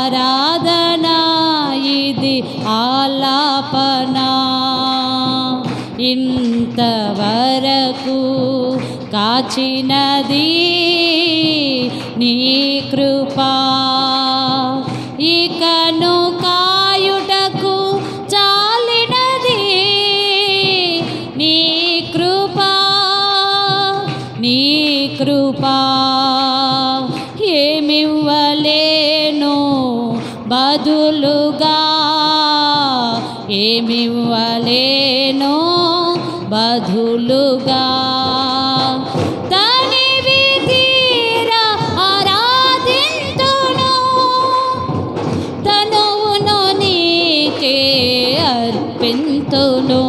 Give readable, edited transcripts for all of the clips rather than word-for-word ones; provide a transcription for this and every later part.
ఆరాధన ఇది ఆలాపన ఇంతవరకు కాచినది నీ కృపా ఇకను కాయుటకు చాలినది నీ కృపా నీ కృపా ఏమివ్వలేను బదులుగా ఏమివ్వలేను బదులుగా తనివి తీరా ఆరాధింతును తనువును నీకే అర్పింతును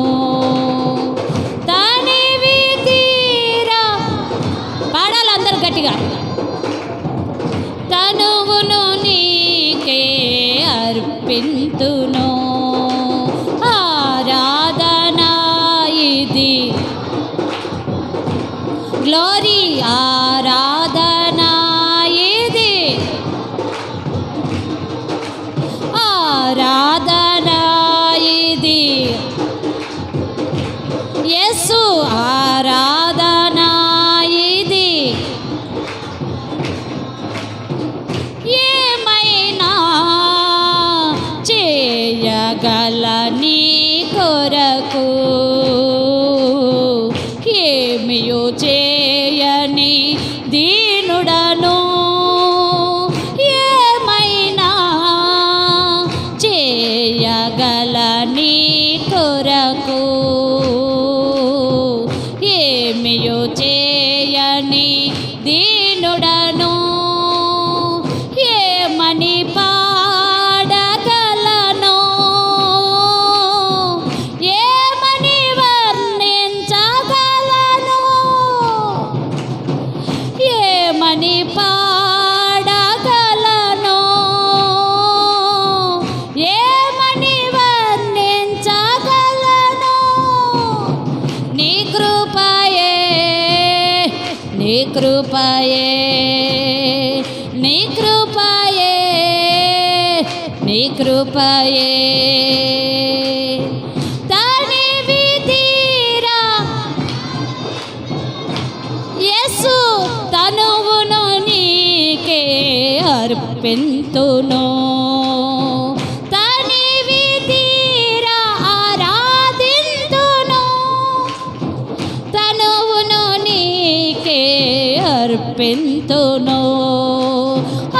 తనివి తీరా పాడాలందరూ గట్టిగా తనువును నీకే అర్పింతును ఆరాధన ఇది గ్లోరీ ఆరాధన ఇది ఆరాధన ఇది యేసు ఆరాధన ఇది ఏమైనా చేయగల నీ కొరకు ఏమియో చేయని దీనుడను ఏమైనా చేయగల నీ కొరకు ఏమియో చేయని దీనుడను ఏమని పాడగలను ఏమని వర్ణించగలను ఏమని పాడగలను ఏమని వర్ణించగలను నీ కృపయే నీ కృపయే నీ కృపయే నీ కృపయే తనివి తీరా యేసు తనువును నీకే అర్పింతును తనివి తీరా ఆరాధింతును తనువును నీకే అర్పింతును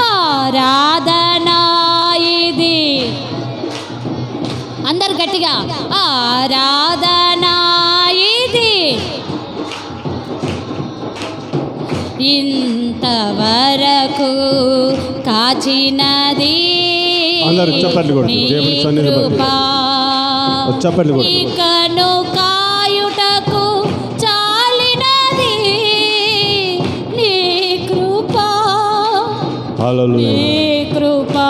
ఆరాధన ఇది అందరు గట్టిగా ఆరాధన ఇది ఇంతవరకు కాచినది నీ కృపా ఇకను కాయుటకు చాలినది నీ కృపా నీ కృపా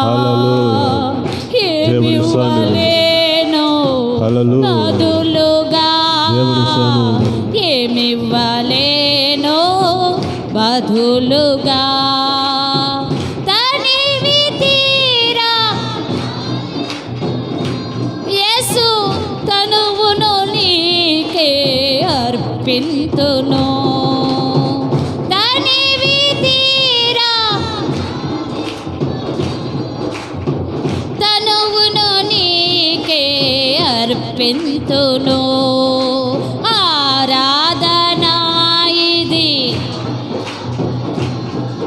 ఏమివ్వలేను బదులుగా ఏమివ్వలేను బదులుగా తనివి తీరా యేసు తనువును నీకే అర్పింతును తనివి తీరా తనువును నీకే అర్పింతును ఆరాధన ఇది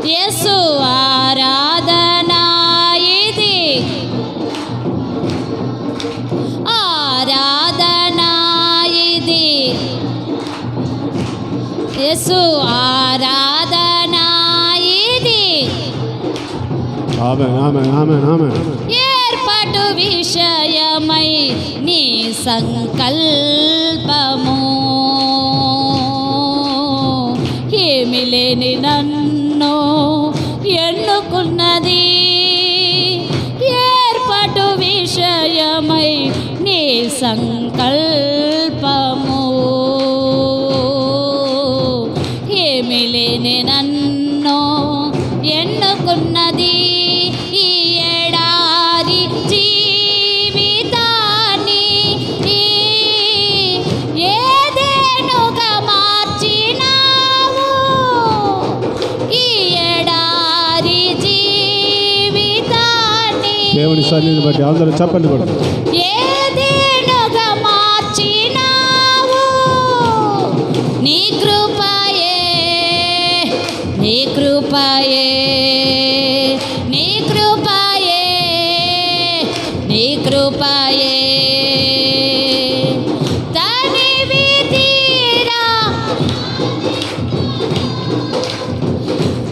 యేసు ఆరాధన ఇది ఆరాధన ఇది యేసు ఆరాధన ఇది ఆమేన్ ఆమేన్ ఆమేన్ ఆమేన్ ఏర్పాటు విషయమై నీ సంకల్పము ఏమి లేని నన్ను ఎన్నుకున్నది ఏర్పాటు విషయమై నీ సంకల్పము ఏమి లేని నన్ను ఎన్నుకున్నది ఈ ఏడా దేవుని సన్నిధిని బట్టి అందరూ చెప్పండి కూడా. ఏదేనుగా మార్చినావు నీ కృపయే, నీ కృపయే, నీ కృపయే, నీ కృపయే. తనివి తీరా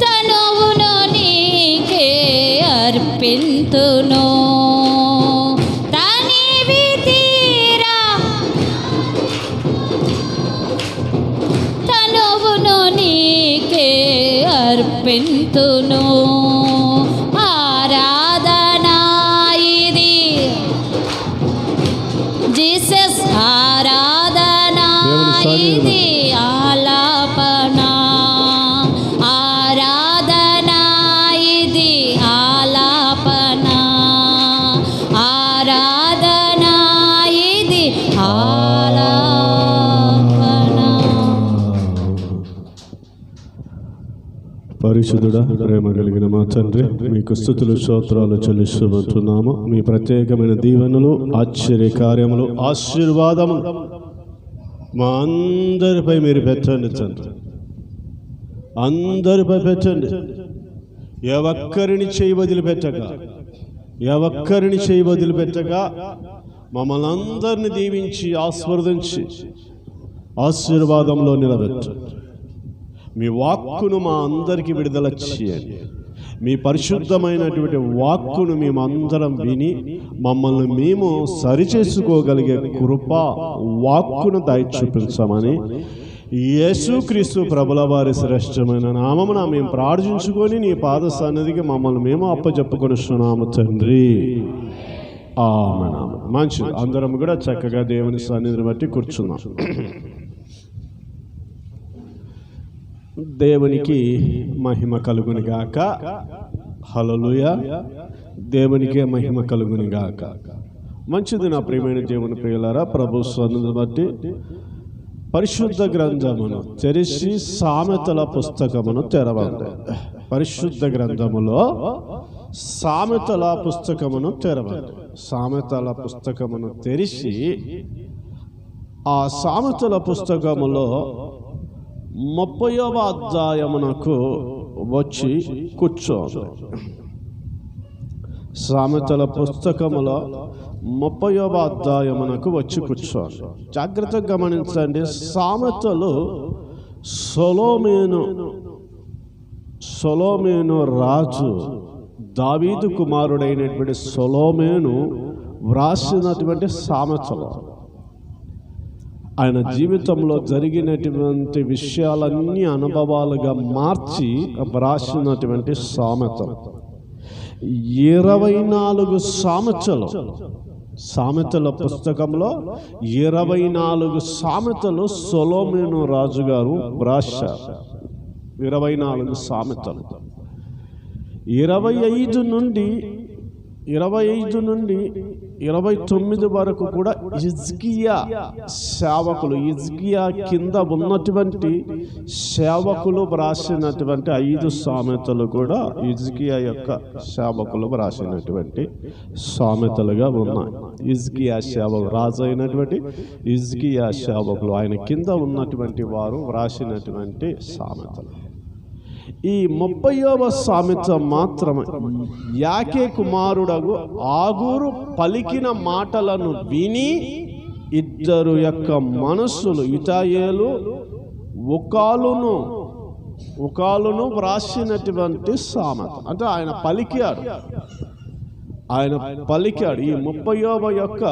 తనువును నీకే అర్పింతును, తనివి తీరా తనువును నీకే అర్పింతును. ఆరాధనా ఇది జీసస్, ఆరాధనా ఇది ఆలాపన, ఆరాధనా ఇది ఆలాపన, ఆరాధనా ఇది ఆలాపన. పరిశుద్ధుడా, ప్రేమ కలిగిన మా తండ్రి, మీకు స్తుతులు స్తోత్రాలు చెల్లిస్తున్నాము. మీ ప్రత్యేకమైన దీవెనలు, ఆశ్చర్య కార్యములు, ఆశీర్వాదములు మా అందరిపై మీరు పెట్టండి తండ్రి, అందరిపై పెట్టండి. ఏ ఒక్కరిని చేయి వదిలిపెట్టక, ఏ ఒక్కరిని చేయి వదిలిపెట్టక మమ్మల్ని అందరిని దీవించి ఆశీర్వదించి ఆశీర్వాదంలో నిలబెట్టండి. మీ వాక్కును మా అందరికీ విడుదల చేయండి. మీ పరిశుద్ధమైనటువంటి వాక్కును మేమందరం విని మమ్మల్ని మేము సరిచేసుకోగలిగే కృప వాక్కును దయ చూపించమని యేసుక్రీస్తు ప్రభుల వారి శ్రేష్టమైన నామమున మేము ప్రార్థించుకొని నీ పాద సన్నిధికి మమ్మల్ని మేము అప్పచెప్పుకొనిస్తున్నాము తండ్రి. ఆమేన్. మంచిది, అందరం కూడా చక్కగా దేవుని సన్నిధిని బట్టి కూర్చున్నాం. దేవునికి మహిమ కలుగుని గాక. హల్లెలూయా. దేవునికే మహిమ కలుగుని గాక. మంచిది నా ప్రియమైన దేవుని ప్రియులారా, ప్రభు సన్నిధిని బట్టి పరిశుద్ధ గ్రంథమును తెరిచి సామెతల పుస్తకమును తెరవండి. పరిశుద్ధ గ్రంథములో సామెతల పుస్తకమును తెరవండి. సామెతల పుస్తకమును తెరిచి ఆ సామెతల పుస్తకములో 30వ అధ్యాయమునకు వచ్చి కూర్చోండి. సామెతల పుస్తకములో 30వ అధ్యాయమునకు వచ్చి కూర్చోండి. జాగ్రత్తగా గమనించండి. సామెతలు సొలొమోను రాజు దావీదు కుమారుడైనటువంటి సొలొమోను వ్రాసినటువంటి సామెతలు. ఆయన జీవితంలో జరిగినటువంటి విషయాలన్నీ అనుభవాలుగా మార్చి వ్రాసినటువంటి సామెతలు. 24 సామెతలు. సామెతల పుస్తకంలో 24 సామెతలు సొలొమోను రాజు గారు వ్రాశారు. 24 సామెతలు. 25 నుండి 29 వరకు కూడా హిజ్కియా సేవకులు, హిజ్కియా కింద ఉన్నటువంటి సేవకులు వ్రాసినటువంటి 5 సామెతలు కూడా హిజ్కియా యొక్క సేవకులు వ్రాసినటువంటి సామెతలుగా ఉన్నాయి. హిజ్కియా సేవకులు, రాజు అయినటువంటి హిజ్కియా సేవకులు, ఆయన కింద ఉన్నటువంటి వారు వ్రాసినటువంటి సామెతలు. ఈ 30వ సామెత మాత్రమే యాకే కుమారుడగు ఆగూరు పలికిన మాటలను విని ఇద్దరు యొక్క మనస్సులు ఇటాయేలు ఉకాలును వ్రాసినటువంటి సామెత. అంటే ఆయన పలికాడు. ఈ 30వ యొక్క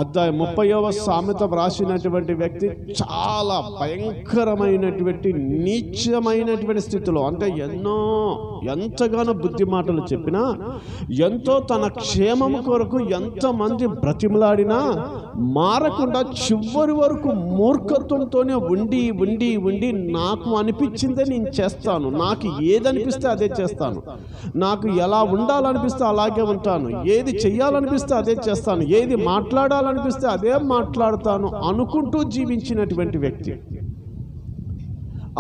అధ్యాయం 30వ సామెత వ్రాసినటువంటి వ్యక్తి చాలా భయంకరమైనటువంటి నీచమైనటువంటి స్థితిలో, అంటే ఎంతగానో బుద్ధి మాటలు చెప్పినా, ఎంతో తన క్షేమం కొరకు ఎంతమంది బ్రతిమలాడినా మారకుండా చివరి వరకు మూర్ఖత్వంతోనే ఉండి ఉండి ఉండి నాకు అనిపించిందే నేను చేస్తాను, నాకు ఏదనిపిస్తే అదే చేస్తాను, నాకు ఎలా ఉండాలనిపిస్తే అలాగే ఉంటాను, ఏది చెయ్యాలనిపిస్తే అదే చేస్తాను, ఏది మాట్లాడాలనిపిస్తే అదే మాట్లాడతాను అనుకుంటూ జీవించినటువంటి వ్యక్తి,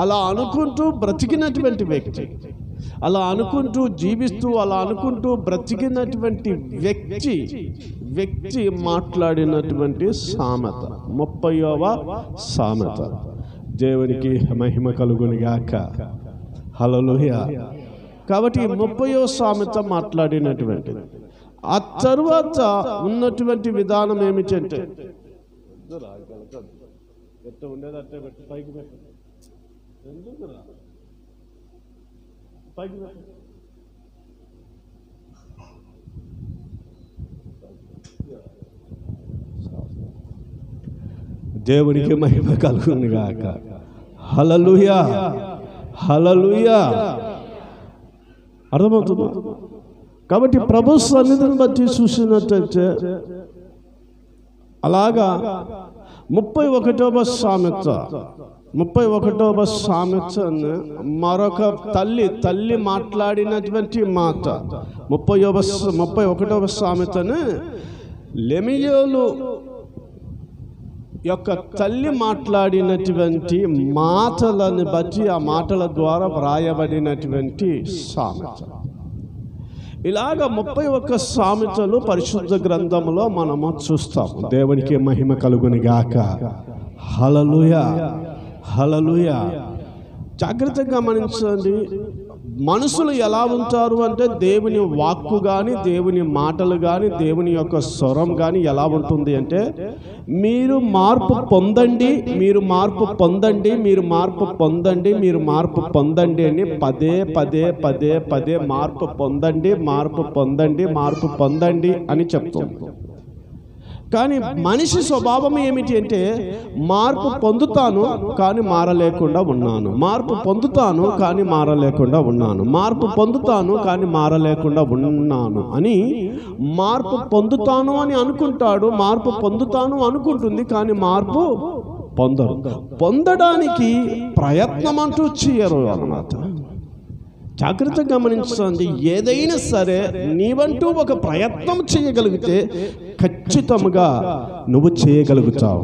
అలా అనుకుంటూ బ్రతికినటువంటి వ్యక్తి అలా అనుకుంటూ జీవిస్తూ అలా అనుకుంటూ బ్రతికినటువంటి వ్యక్తి మాట్లాడినటువంటి సామెత 30వ సామెత. దేవునికి మహిమ కలుగునుగాక. హల్లెలూయా. కాబట్టి 30వ సామెత మాట్లాడినటువంటిది. ఆ తరువాత ఉన్నటువంటి విధానం ఏమిటంటే దేవునికి మహిమ కలుగునుగాక. హల్లెలూయా, హల్లెలూయా. అర్థమవుతుందా? కాబట్టి ప్రభు సన్నిధిని బట్టి చూసినట్టయితే అలాగా 31వ సామెత మరొక తల్లి మాట్లాడినటువంటి మాట. 31వ సామెతను లెమియోలు యొక్క తల్లి మాట్లాడినటువంటి మాటలను బట్టి ఆ మాటల ద్వారా వ్రాయబడినటువంటి సామెత. ఇలాగ 31 సామెతలు పరిశుద్ధ గ్రంథంలో మనము చూస్తాం. దేవునికి మహిమ కలుగునుగాక. హల్లెలూయా, హల్లెలూయా. జాగ్రత్తగా గమనించండి. మనుషులు ఎలా ఉంటారు అంటే దేవుని వాక్కు కానీ దేవుని మాటలు కానీ దేవుని యొక్క స్వరం కానీ ఎలా ఉంటుంది అంటే మీరు మార్పు పొందండి, మీరు మార్పు పొందండి, మీరు మార్పు పొందండి, మీరు మార్పు పొందండి అని పదే మార్పు పొందండి, మార్పు పొందండి, మార్పు పొందండి అని చెప్తుంది. కానీ మనిషి స్వభావం ఏమిటి అంటే మార్పు పొందుతాను కానీ మారలేకుండా ఉన్నాను, మార్పు పొందుతాను కానీ మారలేకుండా ఉన్నాను, మార్పు పొందుతాను కానీ మారలేకుండా ఉన్నాను అని మార్పు పొందుతాను అని అనుకుంటాడు, మార్పు పొందుతాను అనుకుంటుంది కానీ మార్పు పొందడానికి ప్రయత్నం అంటూ చేయరు అన్నమాట. జాగ్రత్తగా గమనించండి. ఏదైనా సరే నీవంటూ ఒక ప్రయత్నం చేయగలిగితే ఖచ్చితంగా నువ్వు చేయగలుగుతావు,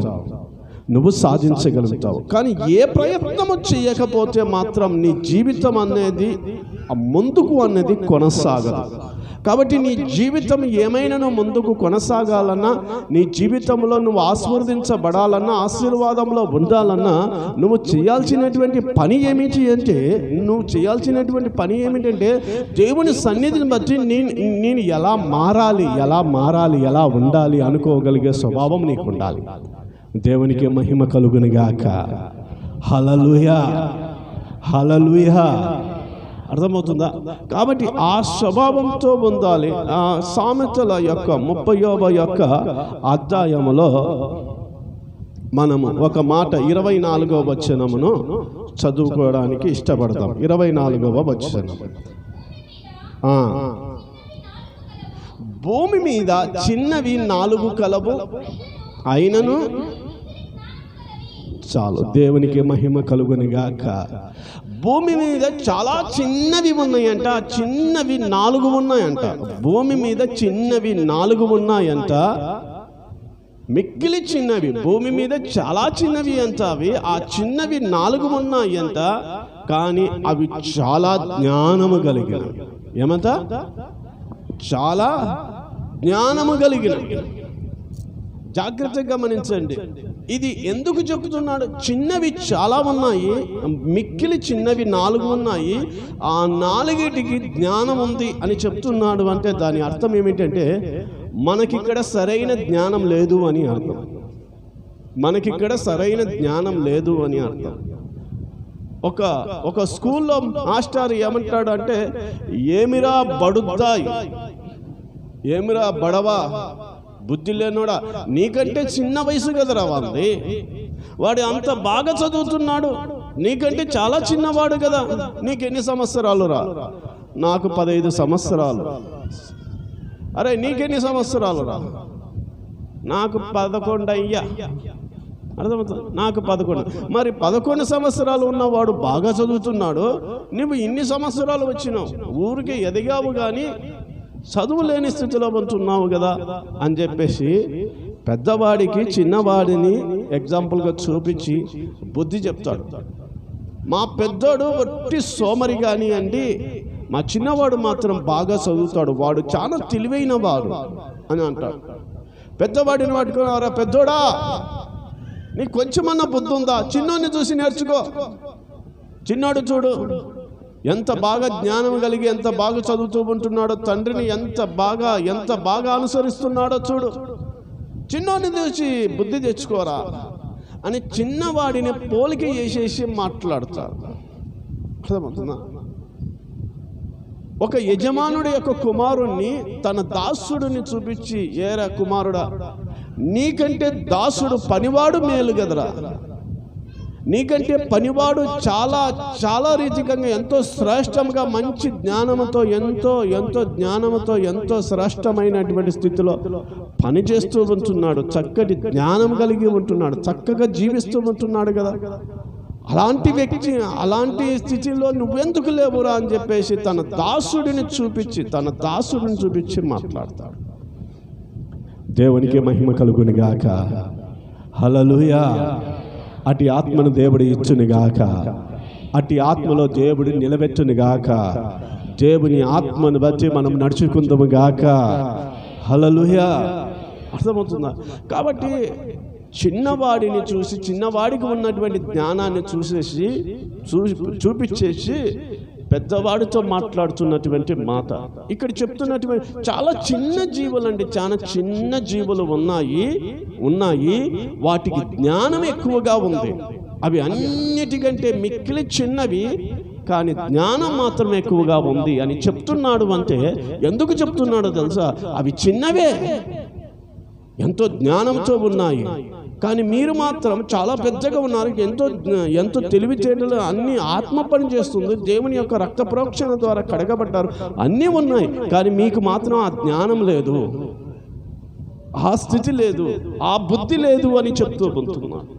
నువ్వు సాధించగలుగుతావు. కానీ ఏ ప్రయత్నము చేయకపోతే మాత్రం నీ జీవితం అనేది ముందుకు అనేది కొనసాగదు. కాబట్టి నీ జీవితం ఏమైనా ముందుకు కొనసాగాలన్నా, నీ జీవితంలో నువ్వు ఆశీర్వదించబడాలన్నా, ఆశీర్వాదంలో ఉండాలన్నా నువ్వు చేయాల్సినటువంటి పని ఏమిటంటే దేవుని సన్నిధిని బట్టి నేను ఎలా మారాలి, ఎలా ఉండాలి అనుకోగలిగే స్వభావం నీకు ఉండాలి. దేవునికి మహిమ కలుగునుగాక. హల్లెలూయా, హల్లెలూయా. అర్థమవుతుందా? కాబట్టి ఆ స్వభావంతో ఉండాలి. ఆ సామెతల యొక్క 30వ అధ్యాయములో మనము ఒక మాట 24వ వచనమును చదువుకోవడానికి ఇష్టపడతాం. 24వ వచనం. భూమి మీద చిన్నవి 4 కలవు, అయినను చాలు. దేవునికి మహిమ కలుగునుగాక. భూమి మీద చాలా చిన్నవి ఉన్నాయంట, చిన్నవి 4 ఉన్నాయంట. భూమి మీద చిన్నవి 4 ఉన్నాయంట, మిక్కిలి చిన్నవి. భూమి మీద చాలా చిన్నవి అంట. అవి ఆ చిన్నవి 4 ఉన్నాయంట, కానీ అవి చాలా జ్ఞానము కలిగినవి. ఏమంట? చాలా జ్ఞానము కలిగినవి. జాగ్రత్తగా గమనించండి. ఇది ఎందుకు చెప్తున్నాడు? చిన్నవి చాలా ఉన్నాయి, మిక్కిలి చిన్నవి 4 ఉన్నాయి, ఆ 4టికి జ్ఞానం ఉంది అని చెప్తున్నాడు. అంటే దాని అర్థం ఏమిటంటే మనకిక్కడ సరైన జ్ఞానం లేదు అని అర్థం. మనకిక్కడ సరైన జ్ఞానం లేదు అని అర్థం. ఒక స్కూల్లో మాస్టర్ ఏమంటాడు అంటే, ఏమిరా బడుద్దాయి, ఏమిరా బడవా, బుద్ధి లేనోడా, నీకంటే చిన్న వయసు కదరా వాడి, వాడు అంత బాగా చదువుతున్నాడు, నీకంటే చాలా చిన్నవాడు కదా, నీకెన్ని సంవత్సరాలు రా? నాకు 15 సంవత్సరాలు. అరే నీకెన్ని సంవత్సరాలు రా? నాకు 11 అయ్యా. అర్థమవుతుంది? నాకు 11. మరి 11 సంవత్సరాలు ఉన్నవాడు బాగా చదువుతున్నాడు, నువ్వు ఇన్ని సంవత్సరాలు వచ్చినావు, ఊరికే ఎదిగావు కానీ చదువు లేని స్థితిలో ఉంటున్నావు కదా అని చెప్పేసి పెద్దవాడికి చిన్నవాడిని ఎగ్జాంపుల్గా చూపించి బుద్ధి చెప్తాడు. మా పెద్దోడు ఒట్టి సోమరి కానీ అండి, మా చిన్నవాడు మాత్రం బాగా చదువుతాడు, వాడు చాలా తెలివైన వాడు అని అంటాడు. పెద్దవాడిని పట్టుకుని, రా పెద్దోడా, నీకు కొంచెమన్నా బుద్ధి ఉందా? చిన్నోడిని చూసి నేర్చుకో. చిన్నోడు చూడు ఎంత బాగా జ్ఞానం కలిగి ఎంత బాగా చదువుతూ ఉంటున్నాడో, తండ్రిని ఎంత బాగా అనుసరిస్తున్నాడో చూడు. చిన్నోడిని చూసి బుద్ధి తెచ్చుకోరా అని చిన్నవాడిని పోలిక చేసేసి మాట్లాడతారు. అర్థమవుతుందా? ఒక యజమానుడి యొక్క కుమారుణ్ణి తన దాసుడిని చూపించి, ఏరా కుమారుడా, నీకంటే దాసుడు పనివాడు మేలు కదరా, నీకంటే పనివాడు చాలా రీతిగా ఎంతో శ్రేష్టంగా మంచి జ్ఞానంతో ఎంతో శ్రేష్టమైనటువంటి స్థితిలో పని చేస్తూ ఉంటున్నాడు, చక్కటి జ్ఞానం కలిగి ఉంటున్నాడు, చక్కగా జీవిస్తూ ఉంటున్నాడు కదా. అలాంటి వ్యక్తి అలాంటి స్థితిలో నువ్వెందుకు లేవురా అని చెప్పేసి తన దాసుడిని చూపించి మాట్లాడతాడు. దేవునికి మహిమ కలుగును గాక. హల్లెలూయా. అటు ఆత్మను దేవుడు ఇచ్చును గాక, అటు ఆత్మలో దేవుడు నిలబెట్టును గాక, దేవుని ఆత్మను బట్టి మనం నడుచుకుందాము గాక. హల్లెలూయా. అర్థమవుతుందా? కాబట్టి చిన్నవాడిని చూసి, చిన్నవాడికి ఉన్నటువంటి జ్ఞానాన్ని చూపించేసి పెద్దవాడితో మాట్లాడుతున్నటువంటి మాట ఇక్కడ చెప్తున్నటువంటి చాలా చిన్న జీవులండి, చాలా చిన్న జీవులు ఉన్నాయి. వాటికి జ్ఞానం ఎక్కువగా ఉంది. అవి అన్నిటికంటే మిక్కిలి చిన్నవి, కానీ జ్ఞానం మాత్రం ఎక్కువగా ఉంది అని చెప్తున్నాడు. అంటే ఎందుకు చెప్తున్నాడో తెలుసా? అవి చిన్నవే, ఎంతో జ్ఞానంతో ఉన్నాయి, కానీ మీరు మాత్రం చాలా పెద్దగా ఉన్నారు, ఎంతో తెలివితేటలు, అన్ని ఆత్మ పని చేస్తుంది, దేవుని యొక్క రక్త ప్రోక్షణ ద్వారా కడగబడ్డారు, అన్నీ ఉన్నాయి, కానీ మీకు మాత్రం ఆ జ్ఞానం లేదు, ఆ స్థితి లేదు, ఆ బుద్ధి లేదు అని చెప్తూ ఉంటున్నాను.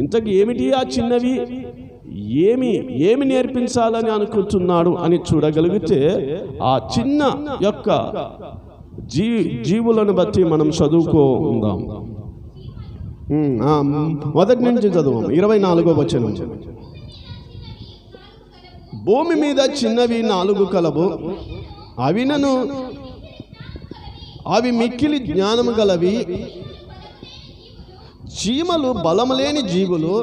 ఇంతకు ఏమిటి ఆ చిన్నవి, ఏమి నేర్పించాలని అనుకుంటున్నాడు అని చూడగలిగితే ఆ చిన్న యొక్క జీవులను బట్టి మనం చదువుకుందాం. మొదటి నుంచి చదువు, 24వ వచనం. భూమి మీద చిన్నవి 4 కలవు, అవి మిక్కిలి జ్ఞానము గలవి. చీమలు బలము లేని జీవులు,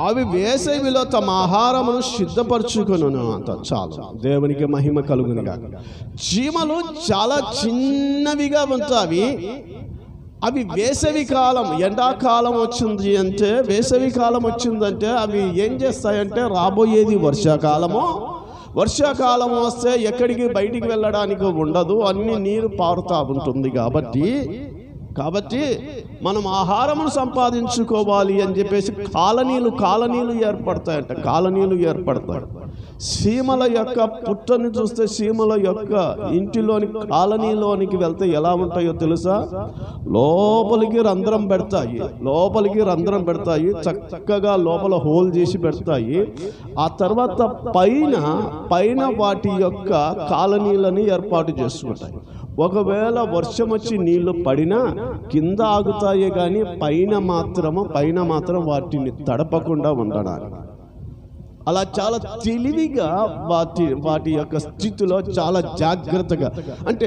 అవి వేసవిలో తమ ఆహారమును సిద్ధపరచుకొనును. అంత చాలు. దేవునికి మహిమ కలుగునుగా. చీమలు చాలా చిన్నవిగా ఉంటాయి. అవి వేసవి కాలం, ఎండాకాలం వేసవి కాలం వచ్చిందంటే అవి ఏం చేస్తాయంటే, రాబోయేది వర్షాకాలం వస్తే ఎక్కడికి బయటికి వెళ్ళడానికి ఉండదు, అన్ని నీరు పారుతూ ఉంటుంది. కాబట్టి మనం ఆహారమును సంపాదించుకోవాలి అని చెప్పేసి కాలనీలు ఏర్పడతాయి. సీమల యొక్క పుట్టని చూస్తే, సీమల యొక్క ఇంటిలోని కాలనీలోనికి వెళ్తే ఎలా ఉంటాయో తెలుసా? లోపలికి రంధ్రం పెడతాయి, చక్కగా లోపల హోల్ చేసి పెడతాయి. ఆ తర్వాత పైన వాటి యొక్క కాలనీలని ఏర్పాటు చేసుకుంటాయి. ఒకవేళ వర్షం వచ్చి నీళ్లు పడినా కింద ఆగుతాయే కానీ పైన మాత్రం వాటిని తడపకుండా ఉండడానికి. అలా చాలా తెలివిగా వాటి యొక్క స్థితిలో చాలా జాగ్రత్తగా, అంటే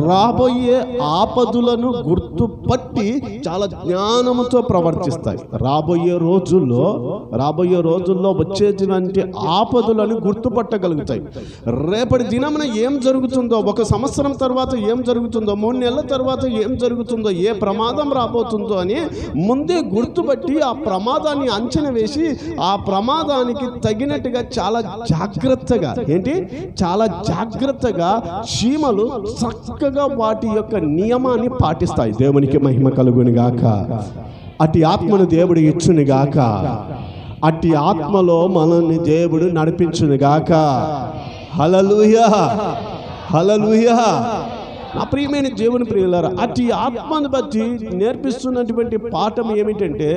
రాబోయే ఆపదలను గుర్తుపట్టి చాలా జ్ఞానంతో ప్రవర్తిస్తాయి. రాబోయే రోజుల్లో వచ్చేటువంటి ఆపదలను గుర్తుపట్టగలుగుతాయి. రేపటి దినమున ఏం జరుగుతుందో, 1 సంవత్సరం తర్వాత ఏం జరుగుతుందో, 3 నెలల తర్వాత ఏం జరుగుతుందో, ఏ ప్రమాదం రాబోతుందో అని ముందే గుర్తుపట్టి ఆ ప్రమాదాన్ని అంచనా వేసి ఆ ప్రమాదానికి తగినట్టుగా చాలా జాగ్రత్తగా చీమలు చక్కగా వాటి యొక్క నియమాన్ని పాటిస్తాయి. దేవునికి మహిమ కలుగును గాక. అట్టి ఆత్మను దేవుడు ఇచ్చును గాక, అట్టి ఆత్మలో మనల్ని దేవుడు నడిపించును గాక. హల్లెలూయా, హల్లెలూయా. నా ప్రియమైన దేవుని ప్రియులారా, అట్టి ఆత్మను బట్టి నేర్పిస్తున్నటువంటి పాఠం ఏమిటంటే,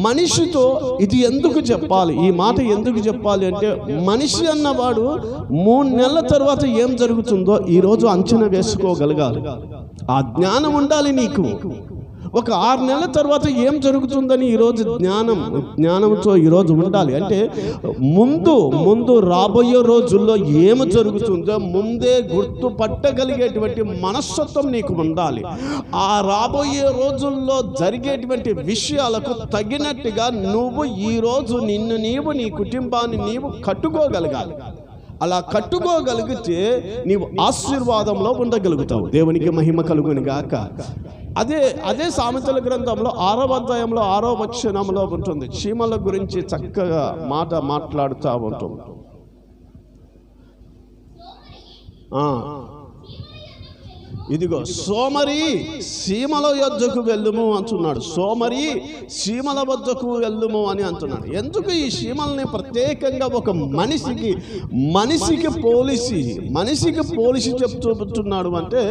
మనిషితో ఇది ఎందుకు చెప్పాలి, ఈ మాట ఎందుకు చెప్పాలి అంటే, మనిషి అన్నవాడు 3 నెలల తర్వాత ఏం జరుగుతుందో ఈరోజు అంచనా వేసుకోగలగాలి. ఆ జ్ఞానం ఉండాలి నీకు. ఒక 6 నెలల తర్వాత ఏం జరుగుతుందని ఈరోజు జ్ఞానంతో ఈరోజు ఉండాలి. అంటే ముందు రాబోయే రోజుల్లో ఏమి జరుగుతుందో ముందే గుర్తుపట్టగలిగేటువంటి మనస్తత్వం నీకు ఉండాలి. ఆ రాబోయే రోజుల్లో జరిగేటువంటి విషయాలకు తగినట్టుగా నువ్వు ఈరోజు నిన్ను నీవు, నీ కుటుంబాన్ని నీవు కట్టుకోగలగాలి. అలా కట్టుకోగలిగితే నీవు ఆశీర్వాదంలో ఉండగలుగుతావు. దేవునికి మహిమ కలుగును గాక. అదే సామెతల గ్రంథంలో 6వ అధ్యాయంలో 6వ వచనంలో ఉంటుంది. చీమల గురించి చక్కగా మాట్లాడుతూ ఉంటుంది. ఇదిగో సోమరి సీమల యొద్దకు వెళ్ళుము అంటున్నాడు. సోమరి సీమల వద్దకు వెళ్ళుము అని అంటున్నాడు. ఎందుకు ఈ సీమల్ని ప్రత్యేకంగా ఒక మనిషికి పోలిసి చెప్తున్నాడు అంటే,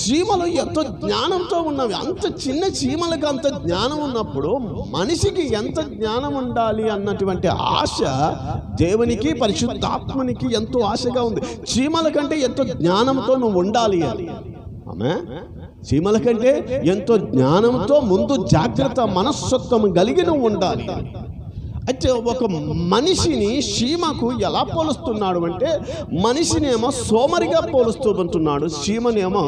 సీమలు ఎంతో జ్ఞానంతో ఉన్నవి. అంత చిన్న చీమలకు అంత జ్ఞానం ఉన్నప్పుడు మనిషికి ఎంత జ్ఞానం ఉండాలి అన్నటువంటి ఆశ దేవునికి, పరిశుద్ధాత్మనికి ఎంతో ఆశగా ఉంది. చీమల కంటే ఎంతో జ్ఞానంతో నువ్వు ఉండాలి అని. ఆమె చీమల కంటే ఎంతో జ్ఞానంతో ముందు జాగ్రత్త మనస్తత్వం కలిగి నువ్వు ఉండాలి. అయితే ఒక మనిషిని చీమకు ఎలా పోలుస్తున్నాడు అంటే, మనిషినేమో సోమరిగా పోలుస్తూ ఉంటున్నాడు, చీమనేమో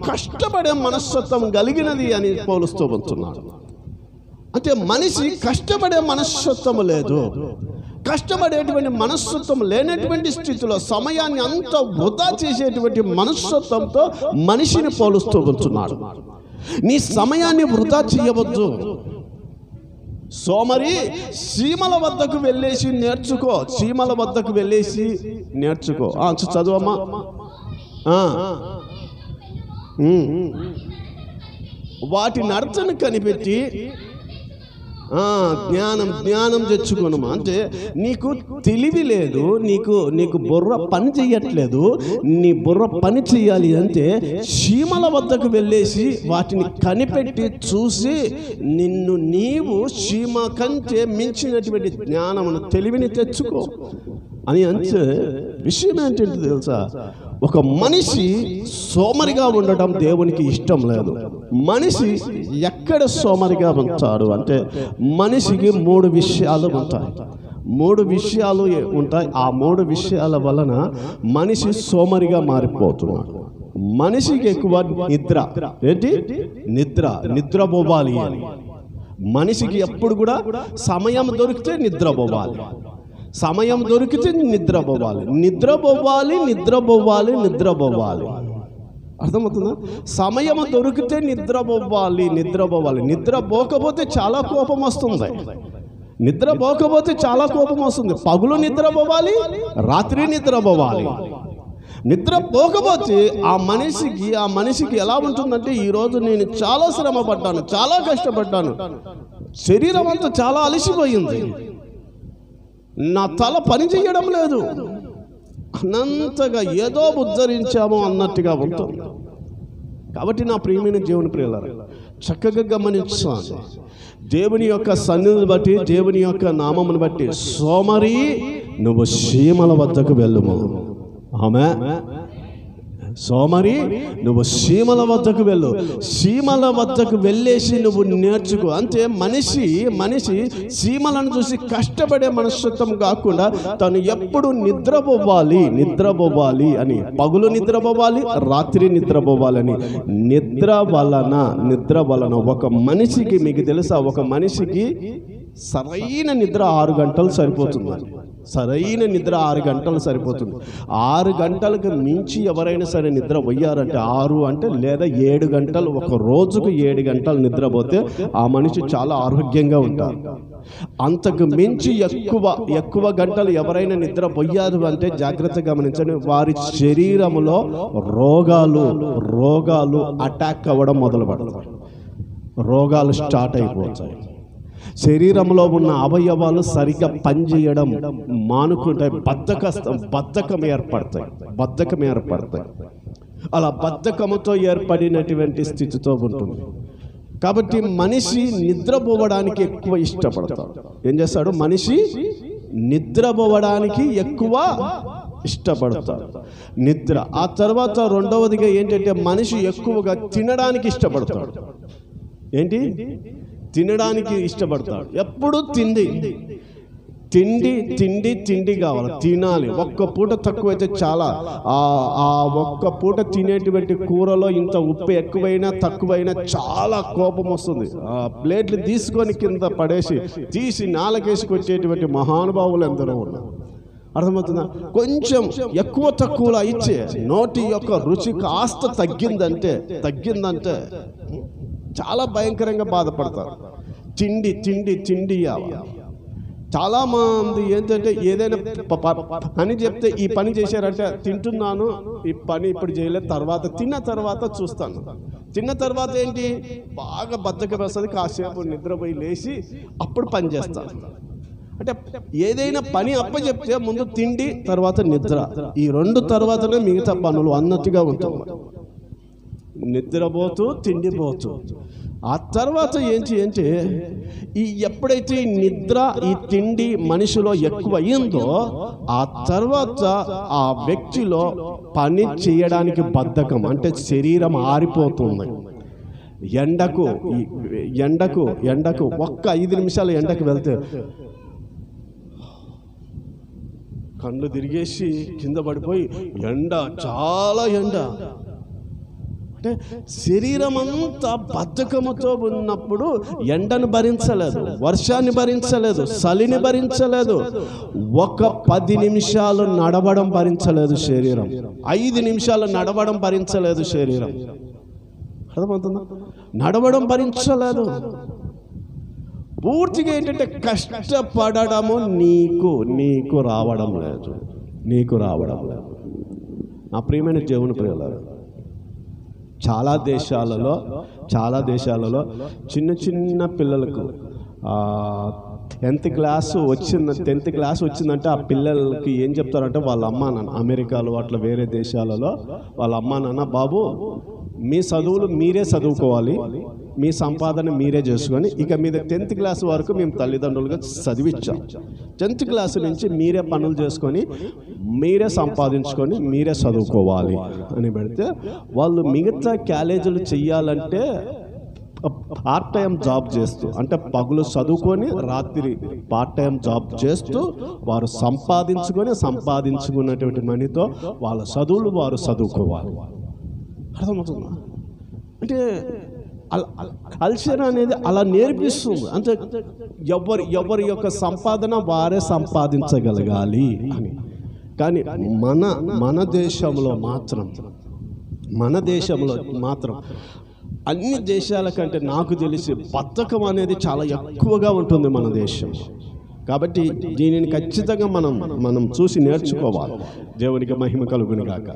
కష్టపడే మనస్తత్వం కలిగినది అని పోలుస్తూ ఉంటున్నాడు. అంటే మనిషి కష్టపడే మనస్తత్వం లేదు. కష్టపడేటువంటి మనస్తత్వం లేనటువంటి స్థితిలో సమయాన్ని అంత వృధా చేసేటువంటి మనస్తత్వంతో మనిషిని పోలుస్తూ ఉంటున్నాడు. నీ సమయాన్ని వృధా చేయవద్దు. సోమరి చీమల వద్దకు వెళ్ళేసి నేర్చుకో. చీమల వద్దకు వెళ్ళేసి నేర్చుకో. చదువమ్మా. వాటి నడతను కనిపెట్టి జ్ఞానం తెచ్చుకోను. అంటే నీకు తెలివి లేదు, నీకు బుర్ర పని చెయ్యట్లేదు. నీ బుర్ర పని చెయ్యాలి అంటే చీమల వద్దకు వెళ్ళేసి వాటిని కనిపెట్టి చూసి నిన్ను నీవు చీమ కంటే మించినటువంటి జ్ఞానమును, తెలివిని తెచ్చుకో అని. అంటే విషయం ఏంటంటే తెలుసా, ఒక మనిషి సోమరిగా ఉండటం దేవునికి ఇష్టం లేదు. మనిషి ఎక్కడ సోమరిగా ఉంటాడు అంటే, మనిషికి 3 విషయాలు ఉంటాయి. 3 విషయాలు ఉంటాయి. ఆ 3 విషయాల వలన మనిషి సోమరిగా మారిపోతున్నాడు. మనిషికి ఎక్కువ నిద్ర. ఏంటి? నిద్రపోవాలి అని. మనిషికి ఎప్పుడు కూడా సమయం దొరికితే నిద్రపోవాలి. సమయం దొరికితే నిద్రపోవాలి. అర్థమవుతుందా? సమయం దొరికితే నిద్రపోవాలి. నిద్రపోకపోతే చాలా కోపం వస్తుంది. పగులు నిద్రపోవాలి, రాత్రి నిద్రపోవాలి. నిద్రపోకపోతే ఆ మనిషికి ఎలా ఉంటుందంటే, ఈరోజు నేను చాలా శ్రమ పడ్డాను, చాలా కష్టపడ్డాను, శరీరం అంతా చాలా అలసిపోయింది, నా తల పని చేయడం లేదు అనంతగా ఏదో ఉద్ధరించామో అన్నట్టుగా ఉంటుంది. కాబట్టి నా ప్రియమైన దేవుని ప్రియులారా, చక్కగా గమనించాలి. దేవుని యొక్క సన్నిధిని బట్టి, దేవుని యొక్క నామమును బట్టి, సోమరి నువ్వు చీమల వద్దకు వెళ్ళుము. ఆమె సోమరి నువ్వు చీమల వద్దకు వెళ్ళు. చీమల వద్దకు వెళ్ళేసి నువ్వు నేర్చుకో. అంటే మనిషి చీమలను చూసి కష్టపడే మనస్తత్వం కాకుండా తను ఎప్పుడు నిద్రపోవాలి అని, పగులు నిద్రపోవాలి, రాత్రి నిద్రపోవాలని. నిద్ర వలన ఒక మనిషికి, మీకు తెలుసా, ఒక మనిషికి సరైన నిద్ర 6 గంటలు సరిపోతుంది. సరైన నిద్ర 6 గంటలు సరిపోతుంది. 6 గంటలకు మించి ఎవరైనా సరే నిద్ర పోయారంటే, 6 అంటే లేదా 7 గంటలు, ఒక రోజుకు 7 గంటలు నిద్రపోతే ఆ మనిషి చాలా ఆరోగ్యంగా ఉంటారు. అంతకు మించి ఎక్కువ గంటలు ఎవరైనా నిద్ర పోయారు అంటే జాగ్రత్తగా గమనించండి, వారి శరీరంలో రోగాలు అటాక్ అవ్వడం మొదలు పెడతాయి. రోగాలు స్టార్ట్ అయిపోతాయి. శరీరంలో ఉన్న అవయవాలు సరిగ్గా పనిచేయడం మానుకుంటాయి. బద్ధకం ఏర్పడతాయి. అలా బద్ధకముతో ఏర్పడినటువంటి స్థితితో ఉంటుంది. కాబట్టి మనిషి నిద్రపోవడానికి ఎక్కువ ఇష్టపడతాడు. ఏం చేస్తాడు? మనిషి నిద్రపోవడానికి ఎక్కువ ఇష్టపడతాడు. నిద్ర. ఆ తర్వాత రెండవదిగా ఏంటంటే, మనిషి ఎక్కువగా తినడానికి ఇష్టపడతాడు. ఏంటి? తినడానికి ఇష్టపడతాడు. ఎప్పుడు తిండి తిండి తిండి తిండి కావాలి, తినాలి. ఒక్క పూట తక్కువైతే చాలా. ఆ ఒక్క పూట తినేటువంటి కూరలో ఇంత ఉప్పు ఎక్కువైనా తక్కువైనా చాలా కోపం వస్తుంది. ఆ ప్లేట్లు తీసుకొని కింద పడేసి తీసి నాలుగేసుకొచ్చేటువంటి మహానుభావులు ఎందరో ఉన్నారు. అర్థమవుతుందా? కొంచెం ఎక్కువ తక్కువలో ఇచ్చే నోటి యొక్క రుచి కాస్త తగ్గిందంటే చాలా భయంకరంగా బాధపడతారు. తిండి తిండి తిండి చాలా మంది ఏంటంటే ఏదైనా పని చెప్తే ఈ పని చేశారంటే తింటున్నాను, ఈ పని ఇప్పుడు చేయలేదు, తిన్న తర్వాత చూస్తాను. తిన్న తర్వాత ఏంటి? బాగా బద్ధకం వస్తుంది, కాసేపు నిద్రపోయి లేచి అప్పుడు పని చేస్తాను. అంటే ఏదైనా పని అప్పచెప్తే ముందు తిండి, తర్వాత నిద్ర, ఈ రెండు తర్వాతనే మిగతా పనులు అన్నట్టుగా ఉంటుంది. నిద్రపోతూ తిండిపోతూ ఆ తర్వాత ఏంటి అంటే ఎప్పుడైతే ఈ నిద్ర ఈ తిండి మనిషిలో ఎక్కువ అయ్యిందో ఆ తర్వాత ఆ వ్యక్తిలో పని చేయడానికి బద్ధకం, అంటే శరీరం ఆరిపోతుంది. ఎండకు ఒక్క 5 నిమిషాలు ఎండకు వెళ్తే కళ్ళు తిరిగేసి కింద పడిపోయి చాలా ఎండ, అంటే శరీరం అంతా బద్ధకముతో ఉన్నప్పుడు ఎండను భరించలేదు, వర్షాన్ని భరించలేదు, చలిని భరించలేదు, ఒక 10 నిమిషాలు నడవడం భరించలేదు శరీరం, 5 నిమిషాలు నడవడం భరించలేదు శరీరం. అర్థమవుతుందా? నడవడం భరించలేదు. పూర్తిగా ఏంటంటే కష్టపడము నీకు రావడం లేదు. నా ప్రియమైన దేవుని ప్రియులారా, చాలా దేశాలలో చిన్న పిల్లలకు 10th క్లాస్ వచ్చిందంటే ఆ పిల్లలకి ఏం చెప్తారంటే వాళ్ళ అమ్మా నాన్న, అమెరికాలో అట్లా వేరే దేశాలలో వాళ్ళ అమ్మా నాన్న, బాబు మీ చదువులు మీరే చదువుకోవాలి, మీ సంపాదన మీరే చేసుకొని ఇక మీద 10th క్లాస్ వరకు మేము తల్లిదండ్రులుగా చదివించాం, 10th క్లాస్ నుంచి మీరే పనులు చేసుకొని మీరే సంపాదించుకొని మీరే చదువుకోవాలి అని పెడితే వాళ్ళు మిగతా కాలేజీలు చెయ్యాలంటే పార్ట్ టైం జాబ్ చేస్తూ, అంటే పగులు చదువుకొని రాత్రి పార్ట్ టైం జాబ్ చేస్తూ వారు సంపాదించుకున్నటువంటి మనీతో వాళ్ళ చదువులు వారు చదువుకోవాలి. అర్థమవుతుందా? అంటే కల్చర్ అనేది అలా నేర్పిస్తుంది. అంటే ఎవరి యొక్క సంపాదన వారే సంపాదించగలగాలి అని. కానీ మన దేశంలో మాత్రం అన్ని దేశాల కంటే నాకు తెలిసి బద్ధకం అనేది చాలా ఎక్కువగా ఉంటుంది మన దేశం. కాబట్టి దీనిని ఖచ్చితంగా మనం చూసి నేర్చుకోవాలి. దేవునికి మహిమ కలుగును గాక.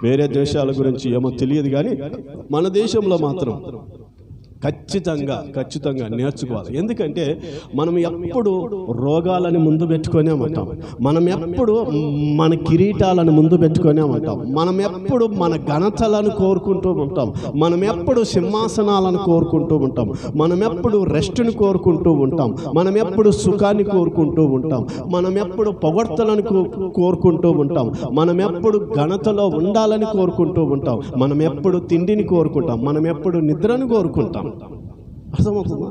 వేరే దేశాల గురించి ఏమో తెలియదు, కానీ మన దేశంలో మాత్రం ఖచ్చితంగా నేర్చుకోవాలి. ఎందుకంటే మనం ఎప్పుడు రోగాలని ముందు పెట్టుకునే ఉంటాం, మనం ఎప్పుడు మన కిరీటాలను ముందు పెట్టుకునే ఉంటాం, మనం ఎప్పుడు మన ఘనతలను కోరుకుంటూ ఉంటాం, మనం ఎప్పుడు సింహాసనాలను కోరుకుంటూ ఉంటాం, మనం ఎప్పుడు రెస్ట్ని కోరుకుంటూ ఉంటాం, మనం ఎప్పుడు సుఖాన్ని కోరుకుంటూ ఉంటాం, మనం ఎప్పుడు పొగడ్తలను కోరుకుంటూ ఉంటాం, మనం ఎప్పుడు ఘనతలో ఉండాలని కోరుకుంటూ ఉంటాం, మనం ఎప్పుడు తిండిని కోరుకుంటాం, మనం ఎప్పుడు నిద్రను కోరుకుంటాం. అర్థమవుతుందా?